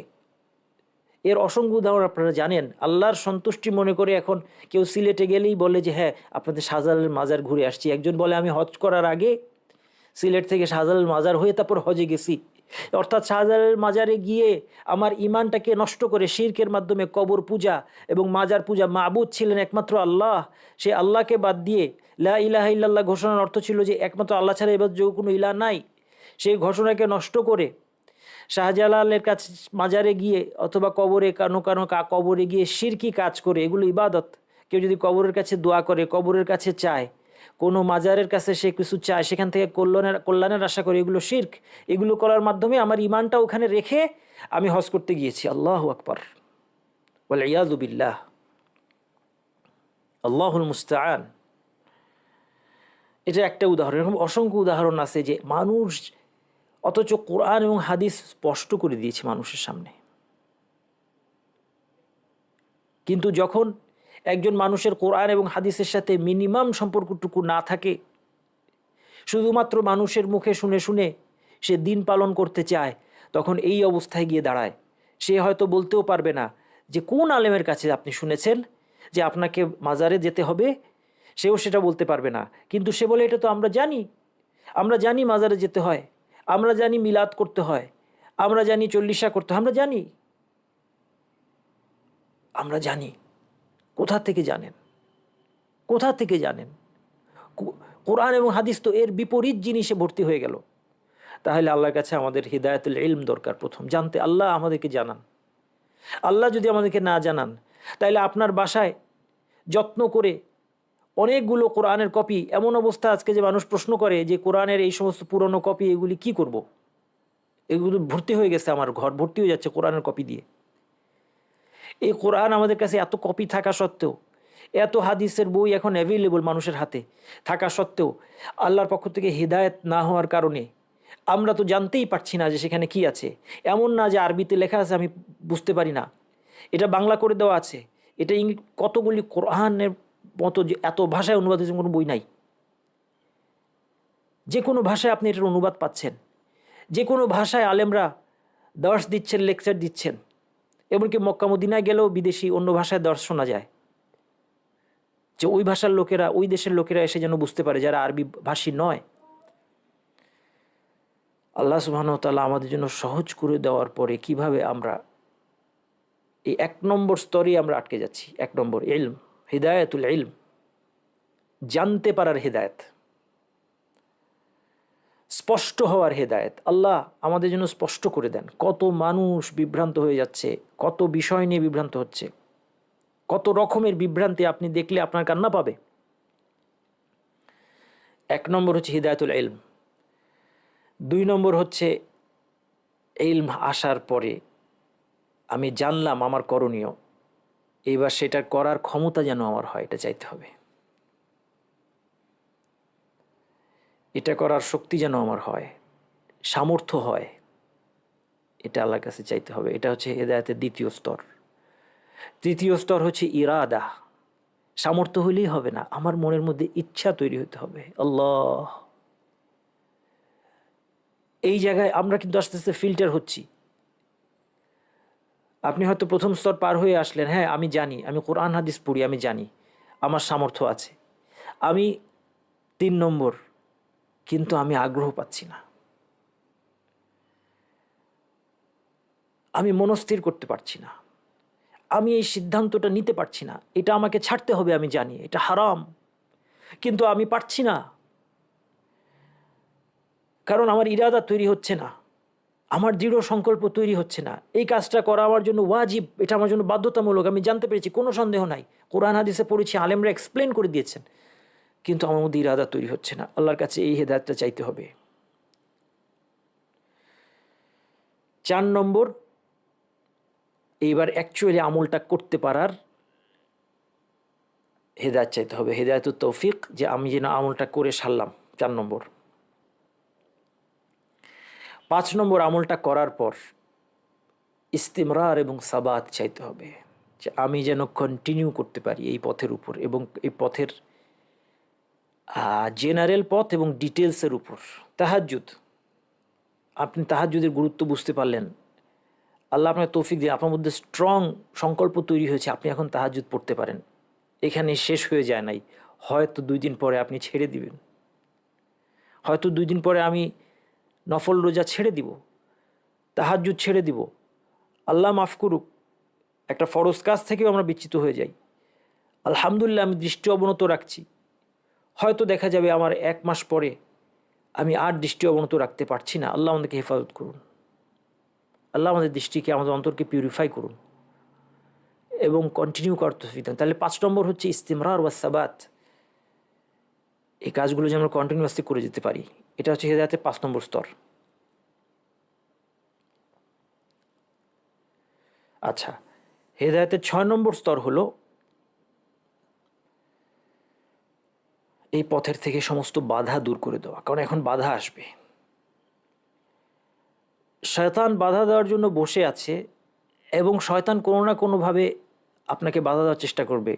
এর অসংখ্য উদাহরণ আপনারা জানেন। আল্লাহর সন্তুষ্টি মনে করে এখন কেউ সিলেটে গেলেই বলে যে হ্যাঁ আপনাদের শাহজালালের মাজার ঘুরে আসছি। একজন বলে আমি হজ করার আগে সিলেট থেকে শাহজালাল মাজার হয়ে তারপর হজে গেছি, অর্থাৎ শাহজালালের মাজারে গিয়ে আমার ইমানটাকে নষ্ট করে শিরকের মাধ্যমে কবর পূজা এবং মাজার পূজা, মাবুদ ছিলেন একমাত্র আল্লাহ, সে আল্লাহকে বাদ দিয়ে লা ইলাহা ইল্লাল্লাহ ঘোষণার অর্থ ছিল যে একমাত্র আল্লাহ ছাড়া এবার যোগ্য কোনো ইলাহ নাই, সেই ঘোষণাকে নষ্ট করে শাহজালালের কাছে মাজারে গিয়ে অথবা কবরে কানো কবরে গিয়ে শিরকি কাজ করে, এগুলো ইবাদত, কেউ যদি কবরের কাছে দোয়া করে, কবরের কাছে চায়, কোনো মাজারের কাছে সে কিছু চায়, সেখান থেকে কল্যাণের আশা করে, এগুলো শিরক। এগুলো করার মাধ্যমে আমার ইমানটা ওখানে রেখে আমি হজ করতে গিয়েছি। আল্লাহু আকবার, ওয়াল ইয়াযু বিল্লাহ, আল্লাহুল মুস্তাআন। এটা একটা উদাহরণ। এরকম অসংখ্য উদাহরণ আছে যে মানুষ, অথচ কোরআন এবং হাদিস স্পষ্ট করে দিয়েছে মানুষের সামনে। কিন্তু যখন একজন মানুষের কোরআন এবং হাদিসের সাথে মিনিমাম সম্পর্কটুকু না থাকে, শুধুমাত্র মানুষের মুখে শুনে শুনে সে দিন পালন করতে চায়, তখন এই অবস্থায় গিয়ে দাঁড়ায়। সে হয়তো বলতেও পারবে না যে কোন আলেমের কাছে আপনি শুনেছেন যে আপনাকে মাজারে যেতে হবে, সেও সেটা বলতে পারবে না। কিন্তু সে বলে, এটা তো আমরা জানি, আমরা জানি মাজারে যেতে হয়, আমরা জানি মিলাদ করতে হয়, আমরা জানি চল্লিশা করতে হয়, আমরা জানি। আমরা জানি। কোথা থেকে জানেন? কোথা থেকে জানেন? কোরআন এবং হাদিস তো এর বিপরীত জিনিসে ভর্তি হয়ে গেল। তাহলে আল্লাহর কাছে আমাদের হিদায়াতুল ইলম দরকার। প্রথম জানতে, আল্লাহ আমাদেরকে জানান। আল্লাহ যদি আমাদেরকে না জানান, তাহলে আপনার বাসায় যত্ন করে অনেকগুলো কোরআনের কপি, এমন অবস্থা আজকে যে মানুষ প্রশ্ন করে যে কোরআনের এই সমস্ত পুরনো কপি, এগুলি কি করব? এগুলো ভর্তি হয়ে গেছে, আমার ঘর ভর্তি হয়ে যাচ্ছে কোরআনের কপি দিয়ে। এই কোরআন আমাদের কাছে এত কপি থাকা সত্ত্বেও, এত হাদিসের বই এখন অ্যাভেলেবল মানুষের হাতে থাকা সত্ত্বেও, আল্লাহর পক্ষ থেকে হিদায়ত না হওয়ার কারণে আমরা তো জানতেই পারছি না যে সেখানে কি আছে। এমন না যে আরবিতে লেখা আছে আমি বুঝতে পারি না, এটা বাংলা করে দেওয়া আছে, এটা কতগুলি কোরআনের মতো যে এত ভাষায় অনুবাদ হয়েছে, কোনো বই নাই। যে কোনো ভাষায় আপনি এটার অনুবাদ পাচ্ছেন, যে কোনো ভাষায় আলেমরা দর্শ দিচ্ছেন, লেকচার দিচ্ছেন। এমনকি মক্কা মদিনায় গেলেও বিদেশি অন্য ভাষায় দর্শ শোনা যায়, যে ওই ভাষার লোকেরা, ওই দেশের লোকেরা এসে যেন বুঝতে পারে যারা আরবি ভাষী নয়। আল্লাহ সুবহানাহু ওয়া তাআলা আমাদের জন্য সহজ করে দেওয়ার পরে কিভাবে আমরা এই 1 নম্বর স্তরে আমরা আটকে যাচ্ছি। 1 নম্বর ইলম, হিদায়াতুল ইলম, জানতে পারার হিদায়াত, স্পষ্ট হওয়ার হেদায়েত। আল্লাহ আমাদের জন্য স্পষ্ট করে দেন। কত মানুষ বিভ্রান্ত হয়ে যাচ্ছে, কত বিষয় নিয়ে বিভ্রান্ত হচ্ছে, কত রকমের বিভ্রান্তি আপনি দেখলে আপনার কান্না পাবে। 1 নম্বর হচ্ছে হিদায়াতুল ইলম। 2 নম্বর হচ্ছে ইলম আসার পরে আমি জানলাম আমার করণীয়, এইবার সেটা করার ক্ষমতা যেন আমার হয়, এটা চাইতে হবে। এটা করার শক্তি যেন আমার হয়, সামর্থ্য হয়, এটা আল্লাহর কাছে চাইতে হবে। এটা হচ্ছে হিদায়াতের 2য় স্তর। 3য় স্তর হচ্ছে ইরাদা। সামর্থ্য হলেই হবে না, আমার মনের মধ্যে ইচ্ছা তৈরি হতে হবে। আল্লাহ, এই জায়গায় আমরা কিন্তু আস্তে আস্তে ফিল্টার হচ্ছি। আপনি হয়তো প্রথম স্তর পার হয়ে আসলেন, হ্যাঁ আমি জানি, আমি কোরআন হাদিস পড়ি, আমি জানি, আমার সামর্থ্য আছে। আমি 3 নম্বর, কিন্তু আমি আগ্রহ পাচ্ছি না, আমি মনস্থির করতে পারছি না, আমি এই সিদ্ধান্তটা নিতে পারছি না, এটা আমাকে ছাড়তে হবে, আমি জানি এটা হারাম, কিন্তু আমি পারছি না, কারণ আমার ইরাদা তৈরি হচ্ছে না, আমার দৃঢ় সংকল্প তৈরি হচ্ছে না। এই কাজটা করা আমার জন্য ওয়াজিব, এটা আমার জন্য বাধ্যতামূলক, আমি জানতে পেরেছি, কোনো সন্দেহ নাই, কোরআন হাদিসে পড়েছি, আলেমরা এক্সপ্লেন করে দিয়েছেন, কিন্তু আমার মধ্যে ইরাদা তৈরি হচ্ছে না। আল্লাহর কাছে এই হেদায়েতটা চাইতে হবে। 4 নম্বর, এইবার অ্যাকচুয়ালি আমলটা করতে পারার হেদায়েত চাইতে হবে, হেদায়েতুত তৌফিক, যে আমি যেন আমলটা করে সারলাম। 4 নম্বর। 5 নম্বর, আমলটা করার পর ইস্তিমরার এবং সাবাত চাইতে হবে, যে আমি যেন কন্টিনিউ করতে পারি এই পথের উপর, এবং এই পথের জেনারেল পথ এবং ডিটেলসের উপর। তাহাজ্জুদ, আপনি তাহাজ্জুদের গুরুত্ব বুঝতে পারলেন, আল্লাহ আপনাকে তৌফিক দিয়ে আপনার মধ্যে স্ট্রং সংকল্প তৈরি হয়েছে, আপনি এখন তাহাজ্জুদ পড়তে পারেন। এখানে শেষ হয়ে যায় নাই, হয়তো 2 দিন পরে আপনি ছেড়ে দিবেন, হয়তো 2 দিন পরে আমি নফল রোজা ছেড়ে দিব, তাহাজ্জুদ ছেড়ে দিব। আল্লাহ মাফ করুক, একটা ফরজ কাজ থেকেও আমরা বিচ্যুত হয়ে যাই। আলহামদুলিল্লাহ, আমি দৃষ্টি অবনত রাখছি, হয়তো দেখা যাবে আমার 1 মাস পরে আমি আর দৃষ্টি অবনত রাখতে পারছি না। আল্লাহ আমাদেরকে হেফাজত করুন, আল্লাহ আমাদের দৃষ্টিকে, আমাদের অন্তরকে পিউরিফাই করুন। এবং কন্টিনিউ করতে হবে। তাহলে 5 নম্বর হচ্ছে ইস্তিমরার ওয়া সাবাত, এই কাজগুলো যেন আমরা কন্টিনিউয়াসলি করে যেতে পারি। এটা হচ্ছে হেদায়েতের 5 নম্বর স্তর। আচ্ছা, হেদায়েতের 6 নম্বর স্তর হলো এই পথের থেকে সমস্ত বাধা দূর করে দেওয়া। কারণ এখন বাধা আসবে, শয়তান বাধা দেওয়ার জন্য বসে আছে এবং শয়তান কোনো না কোনোভাবে আপনাকে বাধা দেওয়ার চেষ্টা করবে।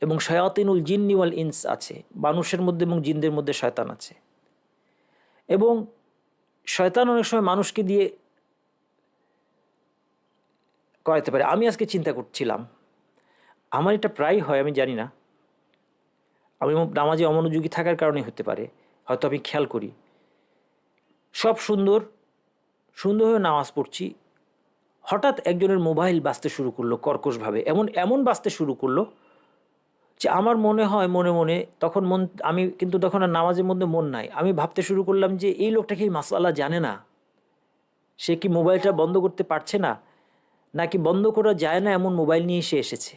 এবং শায়াতিনুল জিন্নি ওয়াল ইনস আছে, মানুষের মধ্যে এবং জিনদের মধ্যে শয়তান আছে। এবং শয়তান অনেক সময় মানুষকে দিয়ে করাতে পারে। আমি আজকে চিন্তা করছিলাম, আমার এটা প্রায় হয়, আমি জানি না, আমি নামাজে অমনোযোগী থাকার কারণে হতে পারে, হয়তো আমি খেয়াল করি, সব সুন্দরভাবে নামাজ পড়ছি, হঠাৎ একজনের মোবাইল বাজতে শুরু করলো কর্কশভাবে, এমন বাজতে শুরু করলো যে আমার মনে হয় মনে মনে তখন আমি কিন্তু তখন আর নামাজের মধ্যে মন নাই, আমি ভাবতে শুরু করলাম যে এই লোকটা কি মাসআলা জানে না, সে কি মোবাইলটা বন্ধ করতে পারছে না, নাকি বন্ধ করা যায় না এমন মোবাইল নিয়ে সে এসেছে।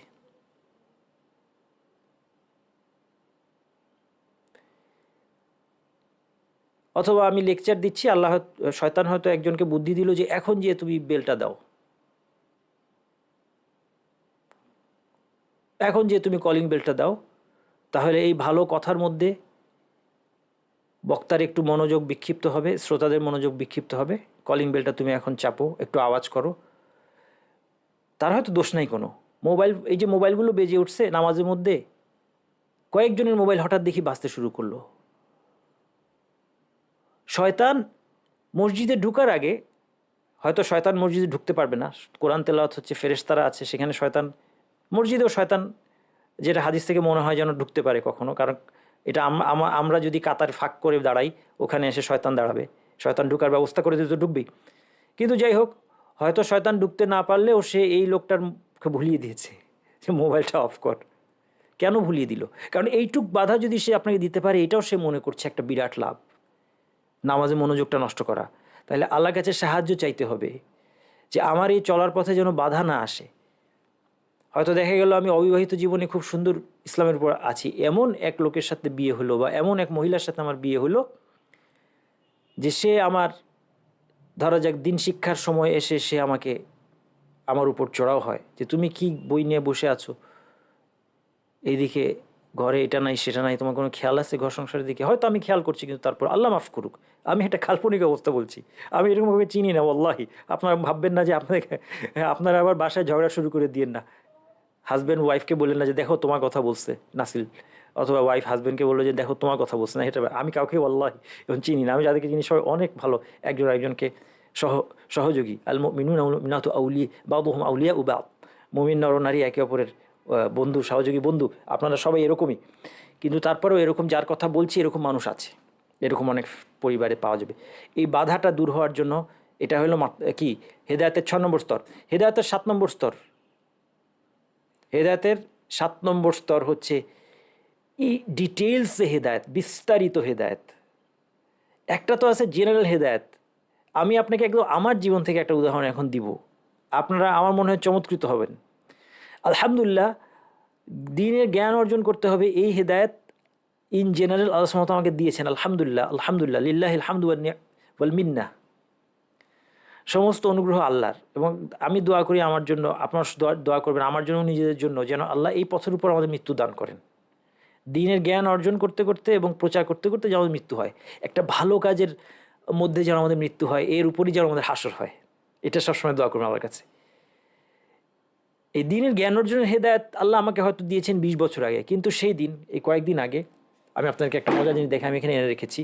অথবা আমি লেকচার দিচ্ছি, শয়তান হয়তো একজনকে বুদ্ধি দিল যে এখন যে তুমি বেলটা দাও, এখন যে তুমি কলিং বেলটা দাও, তাহলে এই ভালো কথার মধ্যে বক্তার একটু মনোযোগ বিক্ষিপ্ত হবে, শ্রোতাদের মনোযোগ বিক্ষিপ্ত হবে, কলিং বেলটা তুমি এখন চাপো, একটু আওয়াজ করো। তার হয়তো দোষ নাই কোনো। এই যে মোবাইলগুলো বেজে উঠছে নামাজের মধ্যে, কয়েকজনের মোবাইল হঠাৎ দেখি বাজতে শুরু করলো। শয়তান মসজিদে ঢুকার আগে, হয়তো শয়তান মসজিদে ঢুকতে পারবে না, কোরআন তেলাওয়াত হচ্ছে, ফেরেশতারা আছে সেখানে, মসজিদেও শয়তান, যেটা হাদিস থেকে মনে হয় যেন ঢুকতে পারে কখনো, কারণ এটা আমরা যদি কাতার ফাঁক করে দাঁড়াই, ওখানে এসে শয়তান দাঁড়াবে, শয়তান ঢুকার ব্যবস্থা করে দিতে ঢুকবেই। কিন্তু যাই হোক, হয়তো শয়তান ঢুকতে না পারলেও সে এই লোকটারকে ভুলিয়ে দিয়েছে যে মোবাইলটা অফ কর। কেন ভুলিয়ে দিল? কারণ এইটুক বাধা যদি সে আপনাকে দিতে পারে, এটাও সে মনে করছে একটা বিরাট লাভ, নামাজে মনোযোগটা নষ্ট করা। তাহলে আল্লাহর কাছে সাহায্য চাইতে হবে যে আমার এই চলার পথে যেন বাধা না আসে। হয়তো দেখা গেল আমি অবিবাহিত জীবনে খুব সুন্দর ইসলামের উপর আছি, এমন এক লোকের সাথে বিয়ে হলো বা এমন এক মহিলার সাথে আমার বিয়ে হলো যে সে আমার, ধরা যাক দিন শিক্ষার সময় এসে সে আমার উপর চড়াও হয় যে তুমি কি বই নিয়ে বসে আছো, এইদিকে ঘরে এটা নাই সেটা নাই, তোমার কোনো খেয়াল আছে ঘর সংসারের দিকে? হয়তো আমি খেয়াল করছি, কিন্তু তারপর আল্লাহ মাফ করুক, আমি একটা কাল্পনিক অবস্থা বলছি, আমি এরকমভাবে চিনি না ওয়াল্লাহি। আপনারা ভাববেন না যে আপনারা আবার বাসায় ঝগড়া শুরু করে দিয়েন না। হাজব্যান্ড ওয়াইফকে বললেন না যে দেখো তোমার কথা বলছে নাসিল, অথবা ওয়াইফ হাজব্যান্ডকে বললো যে দেখো তোমার কথা বলছে না। এটা আমি কাউকে ওয়াল্লাহি এখন চিনি না, আমি যাদেরকে চিনি সবাই অনেক ভালো, একজনকে সহযোগী। আল মুমিনুনা ওয়াল মুমিনাতু বাদুহুম আউলিয়া বাদ, মুমিন নরনারী একে অপরের বন্ধু, সহযোগী বন্ধু, আপনারা সবাই এরকমই। কিন্তু তারপরেও এরকম যার কথা বলছি এরকম মানুষ আছে, এরকম অনেক পরিবারে পাওয়া যাবে। এই বাধাটা দূর হওয়ার জন্য এটা হলো কি হেদায়েতের 6 নম্বর স্তর। হেদায়েতের 7 নম্বর স্তর, হেদায়েতের 7 নম্বর স্তর হচ্ছে ডিটেলস হেদায়েত, বিস্তারিত হেদায়েত। একটা তো আছে জেনারেল হেদায়েত, আমি আপনাকে একদম আমার জীবন থেকে একটা উদাহরণ এখন দিব, আপনারা আমার মনে হয় চমৎকৃত হবেন। আলহামদুলিল্লাহ, দ্বীনের জ্ঞান অর্জন করতে হবে, এই হেদায়েত ইন জেনারেল আল্লাহ সুবহানাহু ওয়া তাআলা আমাকে দিয়েছেন। আলহামদুলিল্লাহ লিল্লাহিল হামদু ওয়াল মিন্নাহ, সমস্ত অনুগ্রহ আল্লাহর। এবং আমি দোয়া করি আমার জন্য, আপনার দোয়া করবেন আমার জন্য, নিজেদের জন্য, যেন আল্লাহ এই পথের উপর আমাদের মৃত্যু দান করেন। দ্বীনের জ্ঞান অর্জন করতে করতে এবং প্রচার করতে করতে যেন আমাদের মৃত্যু হয়, একটা ভালো কাজের মধ্যে যেন আমাদের মৃত্যু হয়, এর উপরই যেন আমাদের হাসর হয়, এটা সবসময় দোয়া করবেন আমার কাছে। এই দ্বীনের জ্ঞান অর্জনের হেদায়েত আল্লাহ আমাকে হয়তো দিয়েছেন 20 বছর আগে, কিন্তু সেই দিন, এই কয়েকদিন আগে আমি আপনাদেরকে একটা মজার জিনিস দেখে আমি এখানে এনে রেখেছি।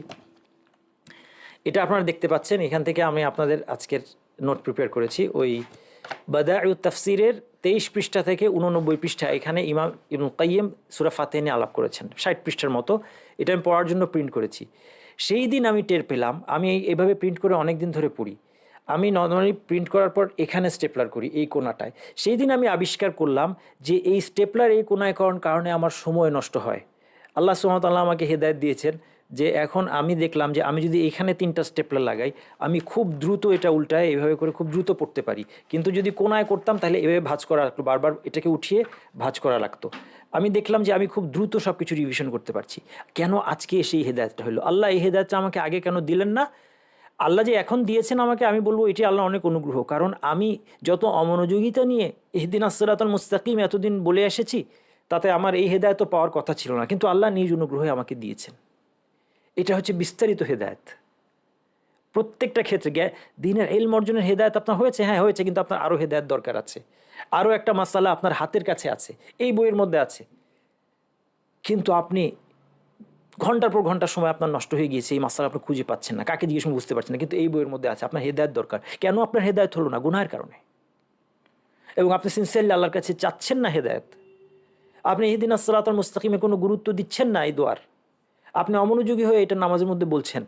এটা আপনারা দেখতে পাচ্ছেন, এখান থেকে আমি আপনাদের আজকের নোট প্রিপেয়ার করেছি। ওই বাদাউত তাফসিরের 23 পৃষ্ঠা থেকে 89 পৃষ্ঠা, এখানে ইমাম ইবনুল কাইয়িম সূরা ফাতিহা নিয়ে আলাপ করেছেন, 60 পৃষ্ঠার মতো। এটা আমি পড়ার জন্য প্রিন্ট করেছি। সেই দিন আমি টের পেলাম, আমি এভাবে প্রিন্ট করে অনেক দিন ধরে পড়ি, আমি নর্মালি প্রিন্ট করার পর এখানে স্টেপলার করি এই কোণাটায়। সেই দিন আমি আবিষ্কার করলাম যে এই স্টেপলার এই কোণায় কারণে আমার সময় নষ্ট হয়। আল্লাহ সুবহানাহু ওয়া তাআলা আমাকে হেদায়েত দিয়েছেন, যে এখন আমি দেখলাম যে আমি যদি এখানে 3টা স্টেপলার লাগাই, আমি খুব দ্রুত এটা উল্টায় এইভাবে করে খুব দ্রুত পড়তে পারি। কিন্তু যদি কোনায় করতাম তাহলে এভাবে ভাঁজ করা লাগতো, বারবার এটাকে উঠিয়ে ভাঁজ করা লাগতো। আমি দেখলাম যে আমি খুব দ্রুত সব কিছু রিভিশন করতে পারছি। কেন আজকে এসে এই হেদায়েতটা হলো? আল্লাহ এই হেদায়েতটা আমাকে আগে কেন দিলেন না? আল্লাহ যে এখন দিয়েছেন আমাকে, আমি বলবো এটি আল্লাহ অনেক অনুগ্রহ। কারণ আমি যত অমনোযোগিতা নিয়ে ইহদিনাস সিরাতাল মুস্তাকিম এতদিন বলে এসেছি, তাতে আমার এই হেদায়েত পাওয়ার কথা ছিল না, কিন্তু আল্লাহ নিজ অনুগ্রহে আমাকে দিয়েছেন। এটা হচ্ছে বিস্তারিত হেদায়েত। প্রত্যেকটা ক্ষেত্রে দ্বীনের ইলম অর্জনের হেদায়েত আপনার হয়েছে, হ্যাঁ হয়েছে, কিন্তু আপনার আরও হেদায়েত দরকার আছে। আরও একটা মাসালা আপনার হাতের কাছে আছে, এই বইয়ের মধ্যে আছে, কিন্তু আপনি ঘন্টার পর ঘন্টার সময় আপনার নষ্ট হয়ে গিয়েছে, এই মাসালা আপনি খুঁজে পাচ্ছেন না, কাকে জিজ্ঞেস বুঝতে পারছেন না, কিন্তু এই বইয়ের মধ্যে আছে। আপনার হেদায়েত দরকার। কেন আপনার হেদায়েত হলো না? গুনাহের কারণে। এবং আপনি সিনসিয়ারলি আল্লাহর কাছে চাচ্ছেন না হেদায়েত। আপনি ইহদিনাস সিরাতাল মুস্তাকিমে কোনো গুরুত্ব দিচ্ছেন না এই দোয়ার। আপনি অমনোযোগী হয়ে এটা নামাজের মধ্যে বলছেন।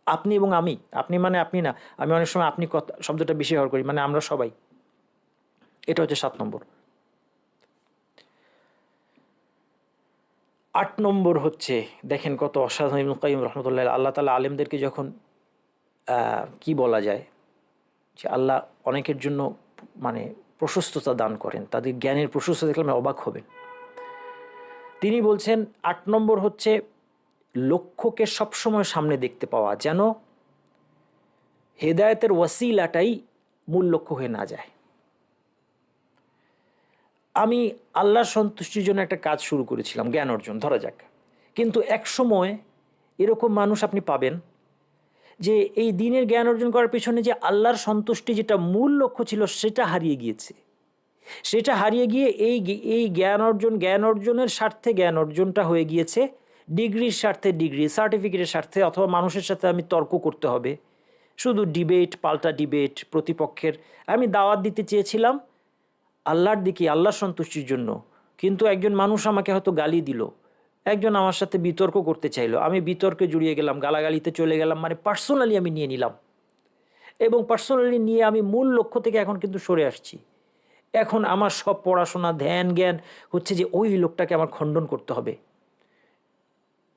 আপনি এবং আমি, আপনি মানে আপনি না, আমি অনেক সময় আপনি কথা শব্দটা বেশি ব্যবহার করি, মানে আমরা সবাই। এটা হচ্ছে 7 নম্বর। 8 নম্বর হচ্ছে, দেখেন কত অসাধারণ ইবনুল কাইয়্যিম রাহমাতুল্লাহ, আল্লাহ তাআলা আলেমদেরকে যখন কি বলা যায় যে আল্লাহ অনেকের জন্য মানে প্রশস্ততা দান করেন, তাদের জ্ঞানের প্রশস্ততা দেখলে আপনি অবাক হবেন। তিনি বলছেন 8 নম্বর হচ্ছে লক্ষ্যকে সবসময় সামনে দেখতে পাওয়া, যেন হেদায়েতের ওয়াসিলাটাই মূল লক্ষ্য হয়ে না যায়। আমি আল্লাহর সন্তুষ্টির জন্য একটা কাজ শুরু করেছিলাম, জ্ঞান অর্জন ধরা যাক, কিন্তু এক সময় এরকম মানুষ আপনি পাবেন যে এই দ্বীনের জ্ঞান অর্জন করার পেছনে যে আল্লাহর সন্তুষ্টি যেটা মূল লক্ষ্য ছিল সেটা হারিয়ে গিয়েছে। সেটা হারিয়ে গিয়ে এই জ্ঞান অর্জনের স্বার্থে জ্ঞান অর্জনটা হয়ে গিয়েছে ডিগ্রির স্বার্থে ডিগ্রি, সার্টিফিকেটের স্বার্থে, অথবা মানুষের সাথে আমি তর্ক করতে হবে, শুধু ডিবেট, পাল্টা ডিবেট প্রতিপক্ষের। আমি দাওয়াত দিতে চেয়েছিলাম আল্লাহর দিকে, আল্লাহর সন্তুষ্টির জন্য, কিন্তু একজন মানুষ আমাকে হয়তো গালি দিল, একজন আমার সাথে বিতর্ক করতে চাইলো, আমি বিতর্কে জড়িয়ে গেলাম, গালাগালিতে চলে গেলাম, মানে পার্সোনালি আমি নিয়ে নিলাম, এবং পার্সোনালি নিয়ে আমি মূল লক্ষ্য থেকে এখন কিন্তু সরে আসছি। এখন আমার সব পড়াশোনা, ধ্যান, জ্ঞান হচ্ছে যে ওই লোকটাকে আমার খণ্ডন করতে হবে,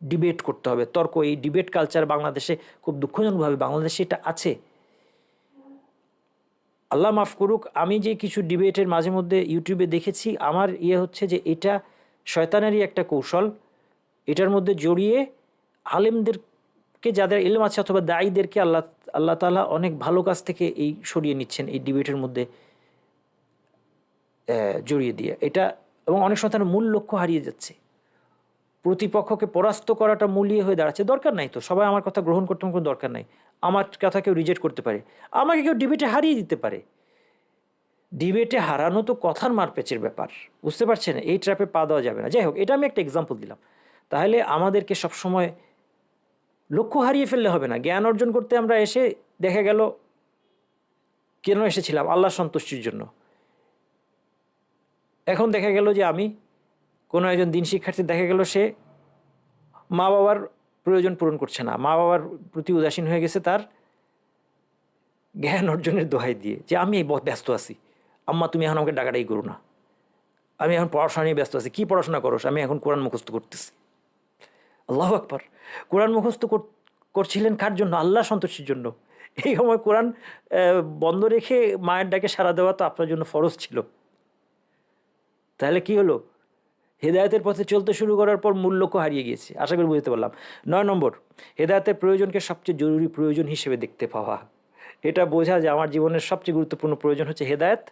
ডিবেট করতে হবে, তর্ক। এই ডিবেট কালচার বাংলাদেশে খুব দুঃখজনকভাবে বাংলাদেশে এটা আছে। আল্লাহ মাফ করুক, আমি যে কিছু ডিবেটের মাঝে মধ্যে ইউটিউবে দেখেছি, আমার হচ্ছে যে এটা শয়তানেরই একটা কৌশল। এটার মধ্যে জড়িয়ে আলেমদেরকে, যাদের ইলম আছে, অথবা দায়ীদেরকে আল্লাহ তাআলা অনেক ভালো কাজ থেকে এই সরিয়ে নিচ্ছেন এই ডিবেটের মধ্যে জড়িয়ে দিয়ে এটা, এবং অনেক সময় তার মূল লক্ষ্য হারিয়ে যাচ্ছে। প্রতিপক্ষকে পরাস্ত করাটা মূল্যে হয়ে দাঁড়াচ্ছে। দরকার নাই তো, সবাই আমার কথা গ্রহণ করতে কোনো দরকার নাই। আমার কথা কেউ রিজেক্ট করতে পারে, আমাকে কেউ ডিবেটে হারিয়ে দিতে পারে। ডিবেটে হারানো তো কথার মারপ্যাচের ব্যাপার, বুঝতে পারছেন? এই ট্র্যাপে পা দেওয়া যাবে না। যাই হোক, এটা আমি একটা এক্সাম্পল দিলাম। তাহলে আমাদেরকে সবসময় লক্ষ্য হারিয়ে ফেললে হবে না। জ্ঞান অর্জন করতে আমরা এসে দেখা গেল কেন এসেছিলাম? আল্লাহ সন্তুষ্টির জন্য। এখন দেখা গেল যে আমি কোনো একজন দিন শিক্ষার্থী, দেখা গেল সে মা বাবার প্রয়োজন পূরণ করছে না, মা বাবার প্রতি উদাসীন হয়ে গেছে তার জ্ঞান অর্জনের দোহাই দিয়ে, যে আমি ব্যস্ত আছি, আম্মা তুমি এখন আমাকে ডাকাডাকি করো না, আমি এখন পড়াশোনা নিয়ে ব্যস্ত আছি। কি পড়াশোনা করোস? আমি এখন কোরআন মুখস্থ করতেছি। আল্লাহু আকবার! কোরআন মুখস্থ করছিলেন কার জন্য? আল্লাহ সন্তুষ্টির জন্য। এই সময় কোরআন বন্ধ রেখে মায়ের ডাকে সাড়া দেওয়া তো আপনার জন্য ফরজ ছিল। তাহলে কি হলো? হেদায়েতের পথে চলতে শুরু করার পর মূল লক্ষ্য হারিয়ে গিয়েছে। আশা করি বুঝতে পারলাম। 9 নম্বর, হেদায়েতের প্রয়োজনকে সবচেয়ে জরুরি প্রয়োজন হিসেবে দেখতে পাওয়া। এটা বোঝা যে আমার জীবনের সবচেয়ে গুরুত্বপূর্ণ প্রয়োজন হচ্ছে হেদায়েত।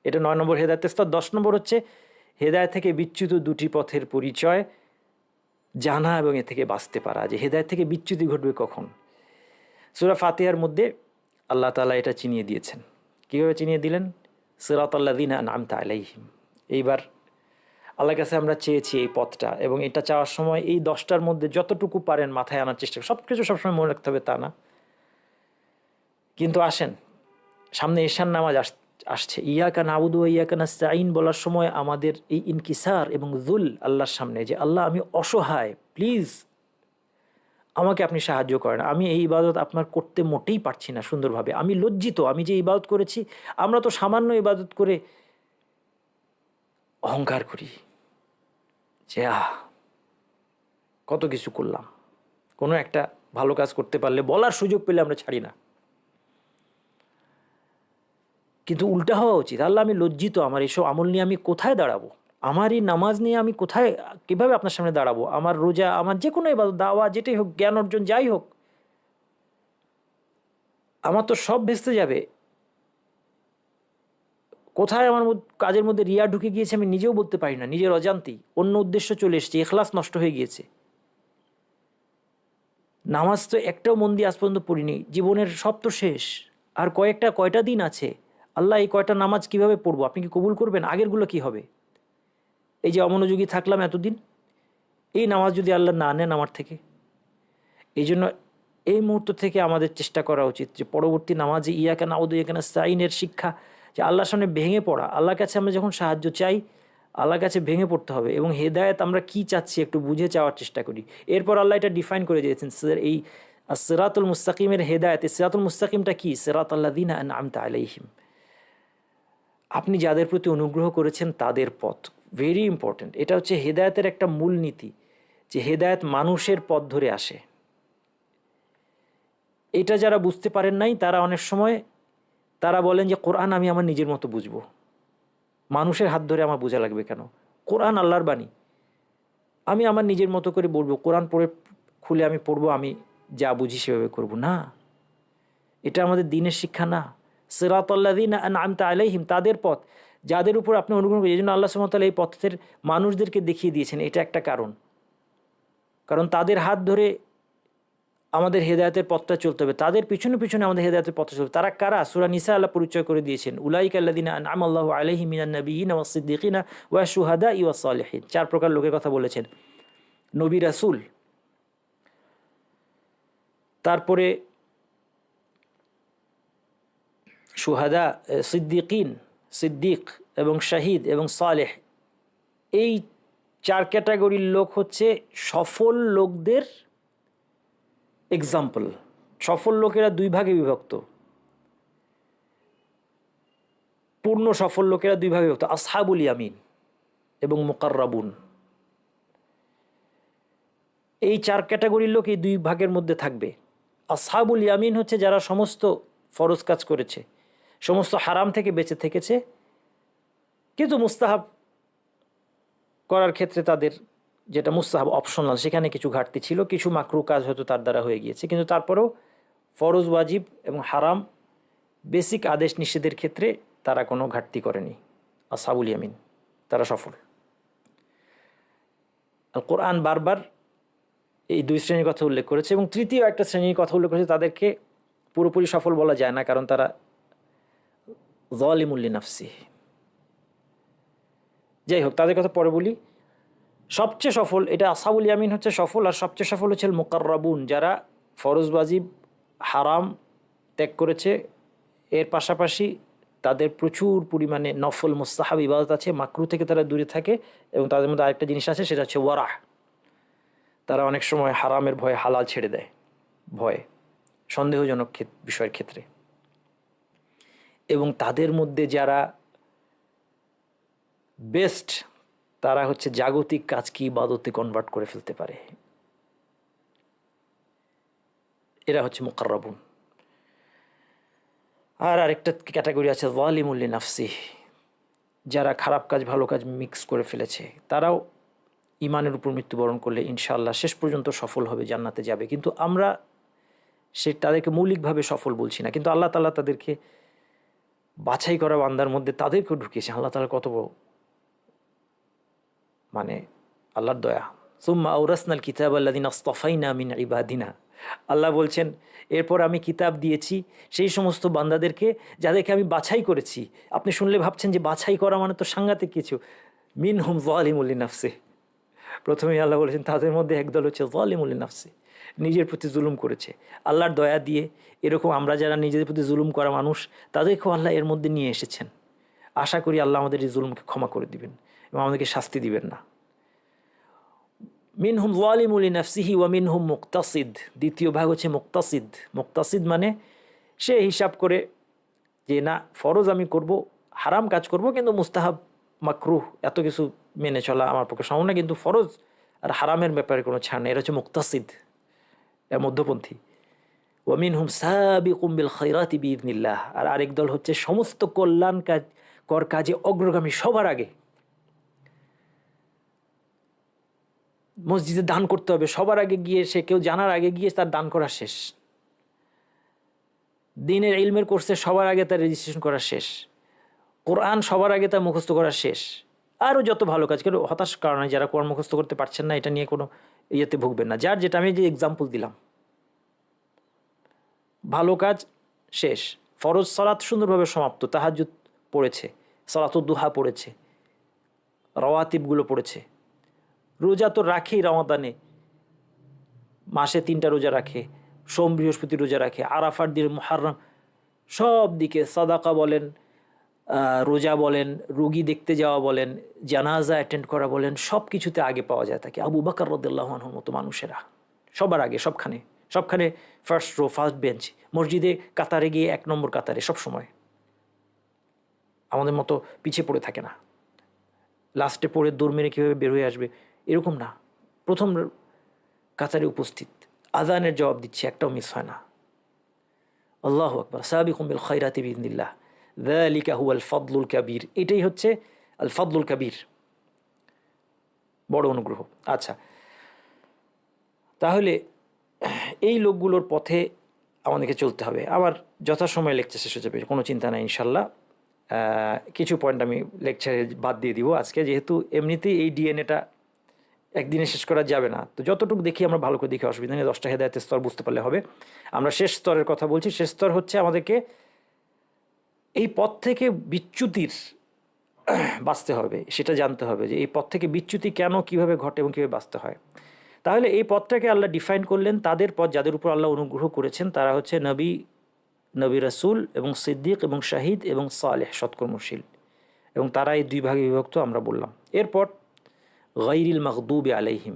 এটা 9 নম্বর হেদায়েতের স্তর। 10 নম্বর হচ্ছে হেদায়েত থেকে বিচ্যুত দুটি পথের পরিচয় জানা এবং এ থেকে বাঁচতে পারা। যে হেদায়েত থেকে বিচ্যুতি ঘটবে কখন? সূরা ফাতিহার মধ্যে আল্লাহ তাআলা এটা চিনিয়ে দিয়েছেন। কীভাবে চিনিয়ে দিলেন? সিরাতাল্লাযীনা আন'আমতা আলাইহিম। এইবার আল্লাহর কাছে আমরা চেয়েছি এই পথটা, এবং এটা চাওয়ার সময় এই 10টার মধ্যে যতটুকু পারেন মাথায় আনার চেষ্টা করেন। সব কিছু সবসময় মনে রাখতে হবে তা না, কিন্তু আসেন, সামনে ঈশান নামাজ আসছে। ইয়াকা নাবুদু ওয়া ইয়াকা নাস্তাঈন বলার সময় আমাদের এই ইনকিসার এবং যুল আল্লাহর সামনে, যে আল্লাহ আমি অসহায়, প্লিজ আমাকে আপনি সাহায্য করেন, আমি এই ইবাদত আপনার করতে মোটেই পারছি না সুন্দরভাবে, আমি লজ্জিত, আমি যে ইবাদত করেছি। আমরা তো সামান্য ইবাদত করে অহংকার করি যে কত কিছু করলাম, কোনো একটা ভালো কাজ করতে পারলে বলার সুযোগ পেলে আমরা ছাড়ি না। কিন্তু উল্টা হওয়া উচিত, আল্লাহ আমি লজ্জিত, আমার এসব আমল নিয়ে আমি কোথায় দাঁড়াবো, আমার এই নামাজ নিয়ে আমি কোথায় কীভাবে আপনার সামনে দাঁড়াবো, আমার রোজা, আমার যে কোনো ইবাদত, দাওয়া, যেটাই হোক, জ্ঞান অর্জন যাই হোক, আমার তো সব ভেস্তে যাবে। কোথায় আমার কাজের মধ্যে রিয়া ঢুকে গিয়েছে আমি নিজেও বলতে পারি না, নিজের অজান্তেই অন্য উদ্দেশ্য চলে এসেছে, ইখলাস নষ্ট হয়ে গিয়েছে। নামাজ তো একটাও মন দিয়ে আজ পর্যন্ত পড়িনি, জীবনের সব তো শেষ, আর কয়টা দিন আছে। আল্লাহ এই কয়টা নামাজ কিভাবে পড়বো, আপনি কি কবুল করবেন? আগেরগুলো কি হবে? এই যে অমনোযোগী থাকলাম এতদিন, এই নামাজ যদি আল্লাহ না নেন আমার থেকে। এই জন্য এই মুহূর্ত থেকে আমাদের চেষ্টা করা উচিত যে পরবর্তী নামাজে ইয়াকা নাউদু ইয়াকা নাস্তাইনের শিক্ষা, যে আল্লাহর সামনে ভেঙে পড়া, আল্লাহর কাছে আমরা যখন সাহায্য চাই আল্লাহর কাছে ভেঙে পড়তে হবে, এবং হেদায়েত আমরা কি চাচ্ছি একটু বুঝে চাওয়ার চেষ্টা করি। এরপর আল্লাহ এটা ডিফাইন করে দিয়েছেন, এই সিরাতুল মুস্তাকিমের হেদায়েত। সিরাতুল মুস্তাকিমটা কি? সিরাতাল্লাযিনা আনআমতা আলাইহিম, আপনি যাদের প্রতি অনুগ্রহ করেছেন তাদের পথ। ভেরি ইম্পর্ট্যান্ট, এটা হচ্ছে হেদায়েতের একটা মূল নীতি, যে হেদায়েত মানুষের পথ ধরে আসে। এটা যারা বুঝতে পারেন নাই তারা অনেক সময় তারা বলেন যে কোরআন আমি আমার নিজের মতো বুঝবো, মানুষের হাত ধরে আমার বোঝা লাগবে কেন? কোরআন আল্লাহর বাণী, আমি আমার নিজের মতো করে বলবো, কোরআন পড়ে খুলে আমি পড়বো, আমি যা বুঝি সেভাবে করব না। এটা আমাদের দ্বীনের শিক্ষা না। সিরাতাল্লাযিনা আনআমতা আলাইহিম, তাদের পথ যাদের উপর আপনি অনুগ্রহ করেন। এই জন্য আল্লাহ সুবহানাহু ওয়া তাআলা এই পথের মানুষদেরকে দেখিয়ে দিয়েছেন, এটা একটা কারণ তাদের হাত ধরে আমাদের হেদায়েতের পথটা চলতে হবে, তাদের পিছনে পিছনে আমাদের হেদায়েতের পথটা চলবে। তারা কারা? সূরা নিসা আল্লাহ পরিচয় করে দিয়েছেন, উলাইকা আল্লাযিনা আনআমা আল্লাহু আলাইহিম মিনান নাবিয়্যিনা ওয়াস সিদ্দিকিনা ওয়াশ শুহাদাই ওয়াস সালিহিন। 4 প্রকার লোকের কথা বলেছেন, নবী, রাসূল, তারপরে শুহাদা, সিদ্দিক এবং শাহিদ এবং সালেহ। এই 4 ক্যাটাগরির লোক হচ্ছে সফল লোকদের এক্সাম্পল। সফল লোকেরা 2 ভাগে বিভক্ত, পূর্ণ সফল লোকেরা 2 ভাগে বিভক্ত, আসহাবুল ইয়ামিন এবং মুকাররাবুন। এই 4 ক্যাটাগরির লোক এই 2 ভাগের মধ্যে থাকবে। আসহাবুল ইয়ামিন হচ্ছে যারা সমস্ত ফরজ কাজ করেছে, সমস্ত হারাম থেকে বেঁচে থেকেছে, কিন্তু মুস্তাহাব করার ক্ষেত্রে তাদের যেটা মুস্তাহাব অপশনাল, সেখানে কিছু ঘাটতি ছিল, কিছু মাকরু কাজ হয়তো তার দ্বারা হয়ে গিয়েছে, কিন্তু তারপরেও ফরজ, ওয়াজিব এবং হারাম বেসিক আদেশ নিষেধের ক্ষেত্রে তারা কোনো ঘাটতি করেনি। আসহাবুল ইয়ামিন, তারা সফল। আল কোরআন বারবার এই 2 শ্রেণীর কথা উল্লেখ করেছে, এবং তৃতীয় একটা শ্রেণীর কথা উল্লেখ করেছে, তাদেরকে পুরোপুরি সফল বলা যায় না, কারণ তারা যালিমুল লিনাফসি। যাই হোক, তাদের কথা পরে বলি। সবচেয়ে সফল এটা আসহাবুল ইয়ামিন হচ্ছে সফল, আর সবচেয়ে সফল হচ্ছে মুকাররাবুন, যারা ফরজ, ওয়াজিব, হারাম ত্যাগ করেছে, এর পাশাপাশি তাদের প্রচুর পরিমাণে নফল মুস্তাহাব ইবাদত আছে, মাকরু থেকে তারা দূরে থাকে, এবং তাদের মধ্যে আরেকটা জিনিস আছে, সেটা হচ্ছে ওয়ারাহ। তারা অনেক সময় হারামের ভয়ে হালাল ছেড়ে দেয়, ভয়ে, সন্দেহজনক বিষয়ের ক্ষেত্রে। এবং তাদের মধ্যে যারা বেস্ট, তারা হচ্ছে জাগতিক কাজকে ইবাদতে কনভার্ট করে ফেলতে পারে, এরা হচ্ছে মুকাররাবুন। আর আরেকটা ক্যাটাগরি আছে যালিমুল লিনাফসি, যারা খারাপ কাজ ভালো কাজ মিক্স করে ফেলেছে, তারাও ইমানের উপর মৃত্যুবরণ করলে ইনশাআল্লাহ শেষ পর্যন্ত সফল হবে, জান্নাতে যাবে। কিন্তু আমরা তাদেরকে মৌলিকভাবে সফল বলছি না, কিন্তু আল্লাহ তাআলা তাদেরকে বাছাই করা বান্দার মধ্যে তাদেরকেও ঢুকিয়েছে। আল্লাহ তাআলা কত বড়, মানে আল্লাহর দয়া। সুম্মা আওরাসনাল কিতাবা আল্লাযিনা আসতাফাইনা মিন ইবাদিনা, আল্লাহ বলছেন এরপর আমি কিতাব দিয়েছি সেই সমস্ত বান্দাদেরকে যাদেরকে আমি বাছাই করেছি। আপনি শুনলে ভাবছেন যে বাছাই করা মানে তো সাংঘাতিক কিছু। মিনহুম যালিমুল লিনাফসি, প্রথমেই আল্লাহ বলেছেন তাদের মধ্যে একদল হচ্ছে যালিমুল লিনাফসি, নিজের প্রতি জুলুম করেছে। আল্লাহর দয়া দিয়ে এরকম আমরা যারা নিজেদের প্রতি জুলুম করা মানুষ, তাদেরকেও আল্লাহ এর মধ্যে নিয়ে এসেছেন। আশা করি আল্লাহ আমাদের এই জুলুমকে ক্ষমা করে দিবেন এবং আমাদেরকে শাস্তি দিবেন না। মিনহুম যালিমুল লিনাফসিহি ওয়া মিনহুম মুকতাসিদ, দ্বিতীয় ভাগ হচ্ছে মুকতাসিদ। মুকতাসিদ মানে সে হিসাব করে যে না, ফরজ আমি করব, হারাম কাজ করব, কিন্তু মুস্তাহাব, মাকরুহ এত কিছু মেনে চলা আমার পক্ষে সম্ভব না, কিন্তু ফরজ আর হারামের ব্যাপারে কোনো ছাড় নেই, এরা হচ্ছে মুক্তাসিদ, এর মধ্যপন্থী। ওয়ামিনহুম সাবিকুম বিল খায়রাতি বিইذনিল্লাহ, আর আরেক দল হচ্ছে সমস্ত কল্যাণ কাজে অগ্রগামী, সবার আগে। মসজিদে দান করতে হবে সবার আগে গিয়ে, সে কেউ জানার আগে গিয়ে তার দান করা শেষ। দ্বীনের ইলমের কোর্সে সবার আগে তার রেজিস্ট্রেশন করা শেষ। কোরআন সবার আগে তার মুখস্থ করা শেষ। আরও যত ভালো কাজ, কেন হতাশ কারণে যারা কোরআন মুখস্থ করতে পারছেন না, এটা নিয়ে কোনো ইয়েতে ভুগবেন না। যার যেটা, আমি যে এক্সাম্পল দিলাম, ভালো কাজ শেষ। ফরজ সালাত সুন্দরভাবে সমাপ্ত, তাহাজ্জুদ পড়েছে, সালাতুদ দুহা পড়েছে, রওয়াতিবগুলো পড়েছে। রোজা তো রাখেই, রমাদানে মাসে 3টা রোজা রাখে, সোম বৃহস্পতি রোজা রাখে, আরাফার দিন, মুহাররম, সব দিকে সাদাকা বলেন, রোজা বলেন, রোগী দেখতে যাওয়া বলেন, জানাজা অ্যাটেন্ড করা বলেন, সব কিছুতে আগে পাওয়া যায় তাকে। আবু বকর রাদিয়াল্লাহু আনহুর মতো মানুষেরা সবার আগে, সবখানে ফার্স্ট রো, ফার্স্ট বেঞ্চ, মসজিদে কাতারে গিয়ে 1 নম্বর কাতারে সব সময়, আমাদের মতো পিছিয়ে পড়ে থাকে না, লাস্টে পড়ে দৌড় মেরে কীভাবে বের হয়ে আসবে এরকম না, প্রথম কাতারে উপস্থিত, আযানের জবাব দিচ্ছে, একটাও মিস হয় না। আল্লাহু আকবার। সাবিকুম বিল খায়রাতি বিইذনিল্লাহ যালিকা হুয়াল ফাদলুল কাবীর, এটাই হচ্ছে আল ফাদলুল কাবীর, বড় অনুগ্রহ। আচ্ছা, তাহলে এই লোকগুলোর পথে আমাদেরকে চলতে হবে। আমার যথাসময়ে লেকচার শেষ হয়ে যাবে, কোনো চিন্তা নাই ইনশাল্লাহ। কিছু পয়েন্ট আমি লেকচারে বাদ দিয়ে দিব আজকে, যেহেতু এমনিতেই এই ডিএনএটা একদিনে শেষ করা যাবে না। তো যতটুকু দেখি আমরা ভালো করে দেখি, অসুবিধা নেই। 10টা হেদায়েতের স্তর বুঝতে পারলে হবে। আমরা শেষ স্তরের কথা বলছি। শেষ স্তর হচ্ছে আমাদেরকে এই পথ থেকে বিচ্যুতির বাঁচতে হবে, সেটা জানতে হবে যে এই পথ থেকে বিচ্যুতি কেন, কিভাবে ঘটে এবং কীভাবে বাঁচতে হয়। তাহলে এই পথটাকে আল্লাহ ডিফাইন করলেন। তাদের পথ, যাদের উপর আল্লাহ অনুগ্রহ করেছেন, তারা হচ্ছে নবী রাসূল এবং সিদ্দিক এবং শাহিদ এবং সালেহ, সৎকর্মশীল, এবং তারা এই 2 ভাগে বিভক্ত আমরা বললাম। এরপর গায়রিল মাগদুবি আলাইহিম,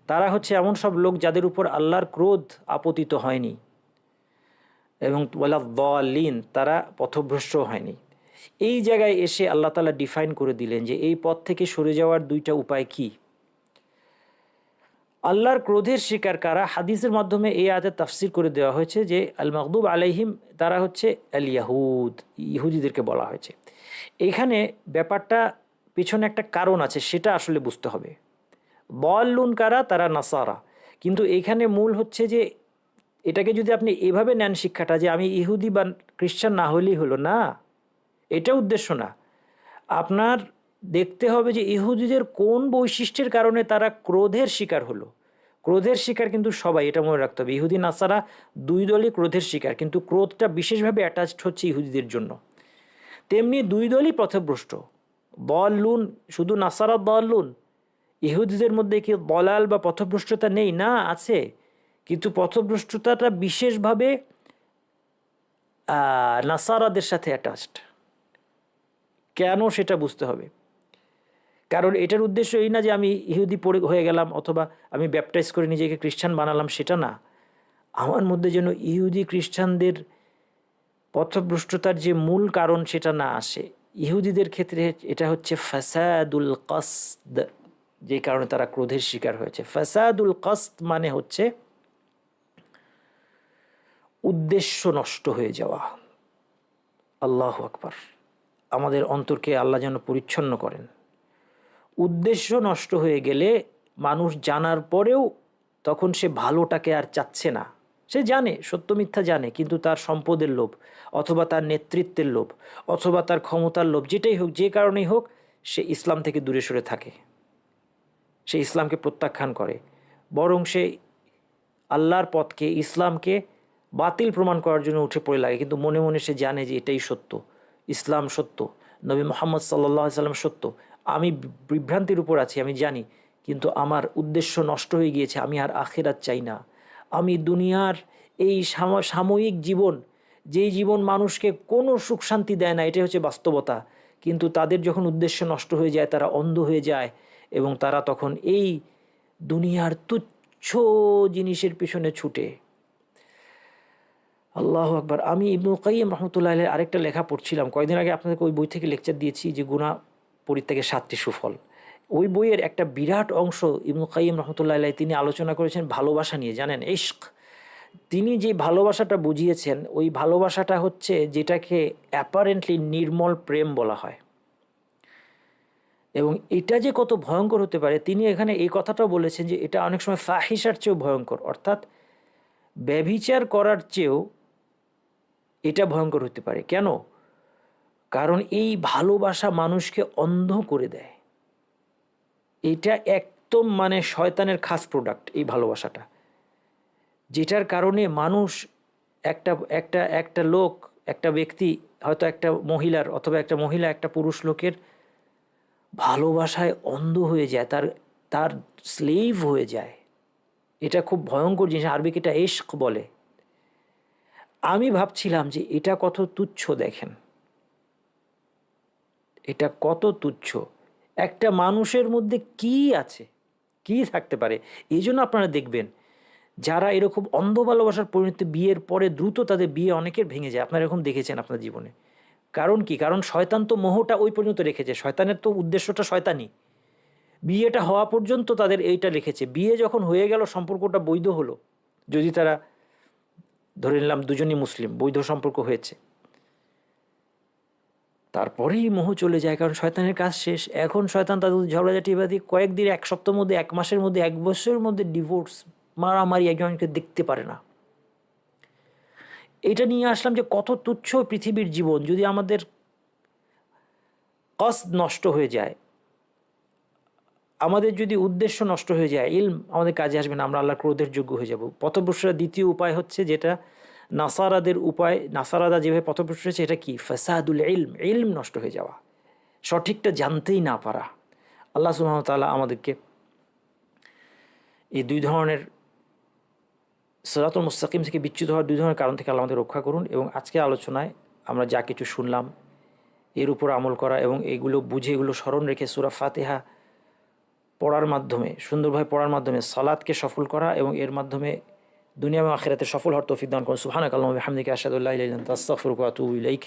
তারা হচ্ছে এমন সব লোক যাদের উপর আল্লাহর ক্রোধ আপতিত হয়নি, এবং ওয়ালাদ-দাল্লিন, তারা পথভ্রষ্ট হয়নি। এই জায়গায় এসে আল্লাহ তাআলা ডিফাইন করে দিলেন যে এই পথ থেকে সরে যাওয়ার 2টা উপায় কি। আল্লাহর ক্রোধের শিকার কারা, হাদিসের মাধ্যমে এই আয়াতের তাফসির করে দেওয়া হয়েছে যে আল মাগদুব আলাইহিম, তারা হচ্ছে আল ইয়াহুদ, ইহুদিদেরকে বলা হয়েছে। এখানে ব্যাপারটা পিছনে একটা কারণ আছে, সেটা আসলে বুঝতে হবে। দাল্লুন কারা, তারা নাসারা। কিন্তু এখানে মূল হচ্ছে যে এটাকে যদি আপনি এভাবে নেন শিক্ষাটা, যে আমি ইহুদি বা খ্রিস্টান না হলেই হলো, না, এটা উদ্দেশ্য না। আপনার দেখতে হবে যে ইহুদিদের কোন বৈশিষ্ট্যের কারণে তারা ক্রোধের শিকার হলো। ক্রোধের শিকার কিন্তু সবাই, এটা মনে রাখতে হবে। ইহুদি নাসারা 2 দলই ক্রোধের শিকার, কিন্তু ক্রোধটা বিশেষভাবে অ্যাটাচড হচ্ছে ইহুদিদের জন্য। তেমনি 2 দলই পথভ্রষ্ট। দাল্লুন, শুধু নাসারা দাল্লুন, ইহুদিদের মধ্যে কি দলাল বা পথভ্রষ্টতা নেই? না, আছে, কিন্তু পথভ্রষ্টতাটা বিশেষভাবে নাসারাদের সাথে অ্যাটাচড। কেন, সেটা বুঝতে হবে। কারণ এটার উদ্দেশ্য এই না যে আমি ইহুদি হয়ে গেলাম, অথবা আমি ব্যাপটাইজ করে নিজেকে খ্রিস্টান বানালাম, সেটা না। আমার মধ্যে যেন ইহুদি খ্রিস্টানদের পথভ্রষ্টতার যে মূল কারণ সেটা না আসে। ইহুদিদের ক্ষেত্রে এটা হচ্ছে ফাসাদুল কসদ, যে কারণে তারা ক্রোধের শিকার হয়েছে। ফাসাদুল কসদ মানে হচ্ছে উদ্দেশ্য নষ্ট হয়ে যাওয়া। আল্লাহু আকবার। আমাদের অন্তরকে আল্লাহ যেন পরিচ্ছন্ন করেন। উদ্দেশ্য নষ্ট হয়ে গেলে মানুষ জানার পরেও তখন সে ভালোটাকে আর চাচ্ছে না। সে জানে, সত্য মিথ্যা জানে, কিন্তু তার সম্পদের লোভ, অথবা তার নেতৃত্বের লোভ, অথবা তার ক্ষমতার লোভ, যেটাই হোক, যে কারণেই হোক, সে ইসলাম থেকে দূরে সরে থাকে, সে ইসলামকে প্রত্যাখ্যান করে। বরং সে আল্লাহর পথকে, ইসলামকে বাতিল প্রমাণ করার জন্য উঠে পড়ে লাগে। কিন্তু মনে মনে সে জানে যে এটাই সত্য, ইসলাম সত্য, নবী মুহাম্মদ সাল্লাল্লাহু আলাইহি সাল্লাম সত্য। আমি বিভ্রান্তির উপর আছি, আমি জানি, কিন্তু আমার উদ্দেশ্য নষ্ট হয়ে গিয়েছে। আমি আর আখিরাত চাই না। আমি দুনিয়ার এই সাময়িক জীবন, যেই জীবন মানুষকে কোনো সুখ শান্তি দেয় না, এটাই হচ্ছে বাস্তবতা। কিন্তু তাদের যখন উদ্দেশ্য নষ্ট হয়ে যায়, তারা অন্ধ হয়ে যায়, এবং তারা তখন এই দুনিয়ার তুচ্ছ জিনিসের পিছনে ছুটে। আল্লাহু আকবার। আমি ইবনুল কাইয়িম রাহমাতুল্লাহি আলাইহি আরেকটা লেখা পড়ছিলাম কয়েকদিন আগে, আপনাদেরকে ওই বই থেকে লেকচার দিয়েছি যে গুনাহ পরিত্যাগের 7টি সুফল। ওই বইয়ের একটা বিরাট অংশ ইবনে কাইয়িম রহমতুল্লাহ আলাইহি তিনি আলোচনা করেছেন ভালোবাসা নিয়ে। জানেন, ইশক, তিনি যে ভালোবাসাটা বুঝিয়েছেন, ওই ভালোবাসাটা হচ্ছে যেটাকে অ্যাপারেন্টলি নির্মল প্রেম বলা হয়। এবং এটা যে কত ভয়ঙ্কর হতে পারে, তিনি এখানে এই কথাটাও বলেছেন যে এটা অনেক সময় ফাহিশার চেয়েও ভয়ঙ্কর, অর্থাৎ ব্যভিচার করার চেয়েও এটা ভয়ঙ্কর হতে পারে। কেন? কারণ এই ভালোবাসা মানুষকে অন্ধ করে দেয়। এটা একদম মানে শয়তানের খাস প্রোডাক্ট এই ভালোবাসাটা, যেটার কারণে মানুষ একটা একটা একটা লোক, একটা ব্যক্তি, হয়তো একটা মহিলার অথবা একটা মহিলা একটা পুরুষ লোকের ভালোবাসায় অন্ধ হয়ে যায়, তার তার স্লেভ হয়ে যায়। এটা খুব ভয়ঙ্কর জিনিস, আরবিকে এটা ইশক বলে। আমি ভাবছিলাম যে এটা কত তুচ্ছ, দেখেন এটা কত তুচ্ছ। একটা মানুষের মধ্যে কি আছে, কি থাকতে পারে? এই জন্য আপনারা দেখবেন যারা এরকম অন্ধ ভালোবাসার পরিণতি বিয়ের পরে দ্রুত তাদের বিয়ে অনেকের ভেঙে যায়। আপনারা এরকম দেখেছেন আপনার জীবনে। কারণ কি? কারণ শয়তান তো মোহটা ওই পর্যন্ত রেখেছে, শয়তানের তো উদ্দেশ্যটা শয়তানি। বিয়েটা হওয়া পর্যন্ত তাদের এইটা রেখেছে, বিয়ে যখন হয়ে গেল সম্পর্কটা বৈধ হলো, যদি তারা ধরে নিলাম দুজনই মুসলিম, বৈধ সম্পর্ক হয়েছে, তারপরেই মোহ চলে যায়, কারণ শয়তানের কাজ শেষ। এখন শয়তান তাদের ঝগড়াঝাটি বাদি কয়েকদিন, এক সপ্তাহের মধ্যে, এক মাসের মধ্যে, এক বছরের মধ্যে ডিভোর্স, মারামারি, একজনকে দেখতে পারে না। এটা নিয়ে আসলাম যে কত তুচ্ছ পৃথিবীর জীবন যদি আমাদের কসদ নষ্ট হয়ে যায়, আমাদের যদি উদ্দেশ্য নষ্ট হয়ে যায়, ইলম আমাদের কাজে আসবে না, আমরা আল্লাহর ক্রোধের যোগ্য হয়ে যাব। পথভ্রষ্টতার দ্বিতীয় উপায় হচ্ছে যেটা নাসারাদের উপায়, নাসারাদা যেভাবে পথভ্রষ্ট হয়েছে, এটা কি? ফাসাদুল ইলম, ইলম নষ্ট হয়ে যাওয়া, সঠিকটা জানতেই না পারা। আল্লাহ সুবহানাহু ওয়া তাআলা আমাদেরকে এই দুই ধরনের সিরাতুল মুস্তাকিম থেকে বিচ্যুত হওয়ার দুই ধরনের কারণ থেকে আল্লাহ আমাদের রক্ষা করুন। এবং আজকে আলোচনায় আমরা যা কিছু শুনলাম এর উপর আমল করা এবং এগুলো বুঝে, এগুলো স্মরণ রেখে সূরা ফাতিহা পড়ার মাধ্যমে, সুন্দরভাবে পড়ার মাধ্যমে সালাতকে সফল করা এবং এর মাধ্যমে দুনিয়া এবং আখিরাতে সফল হওয়ার তৌফিক দান করুন। সুবহানাকাল্লাহুম্মা ওয়া বিহামদিকা আশহাদু আল্লা ইলাহা ইল্লা আনতা আস্তাগফিরুকা ওয়া আতুবু ইলাইক।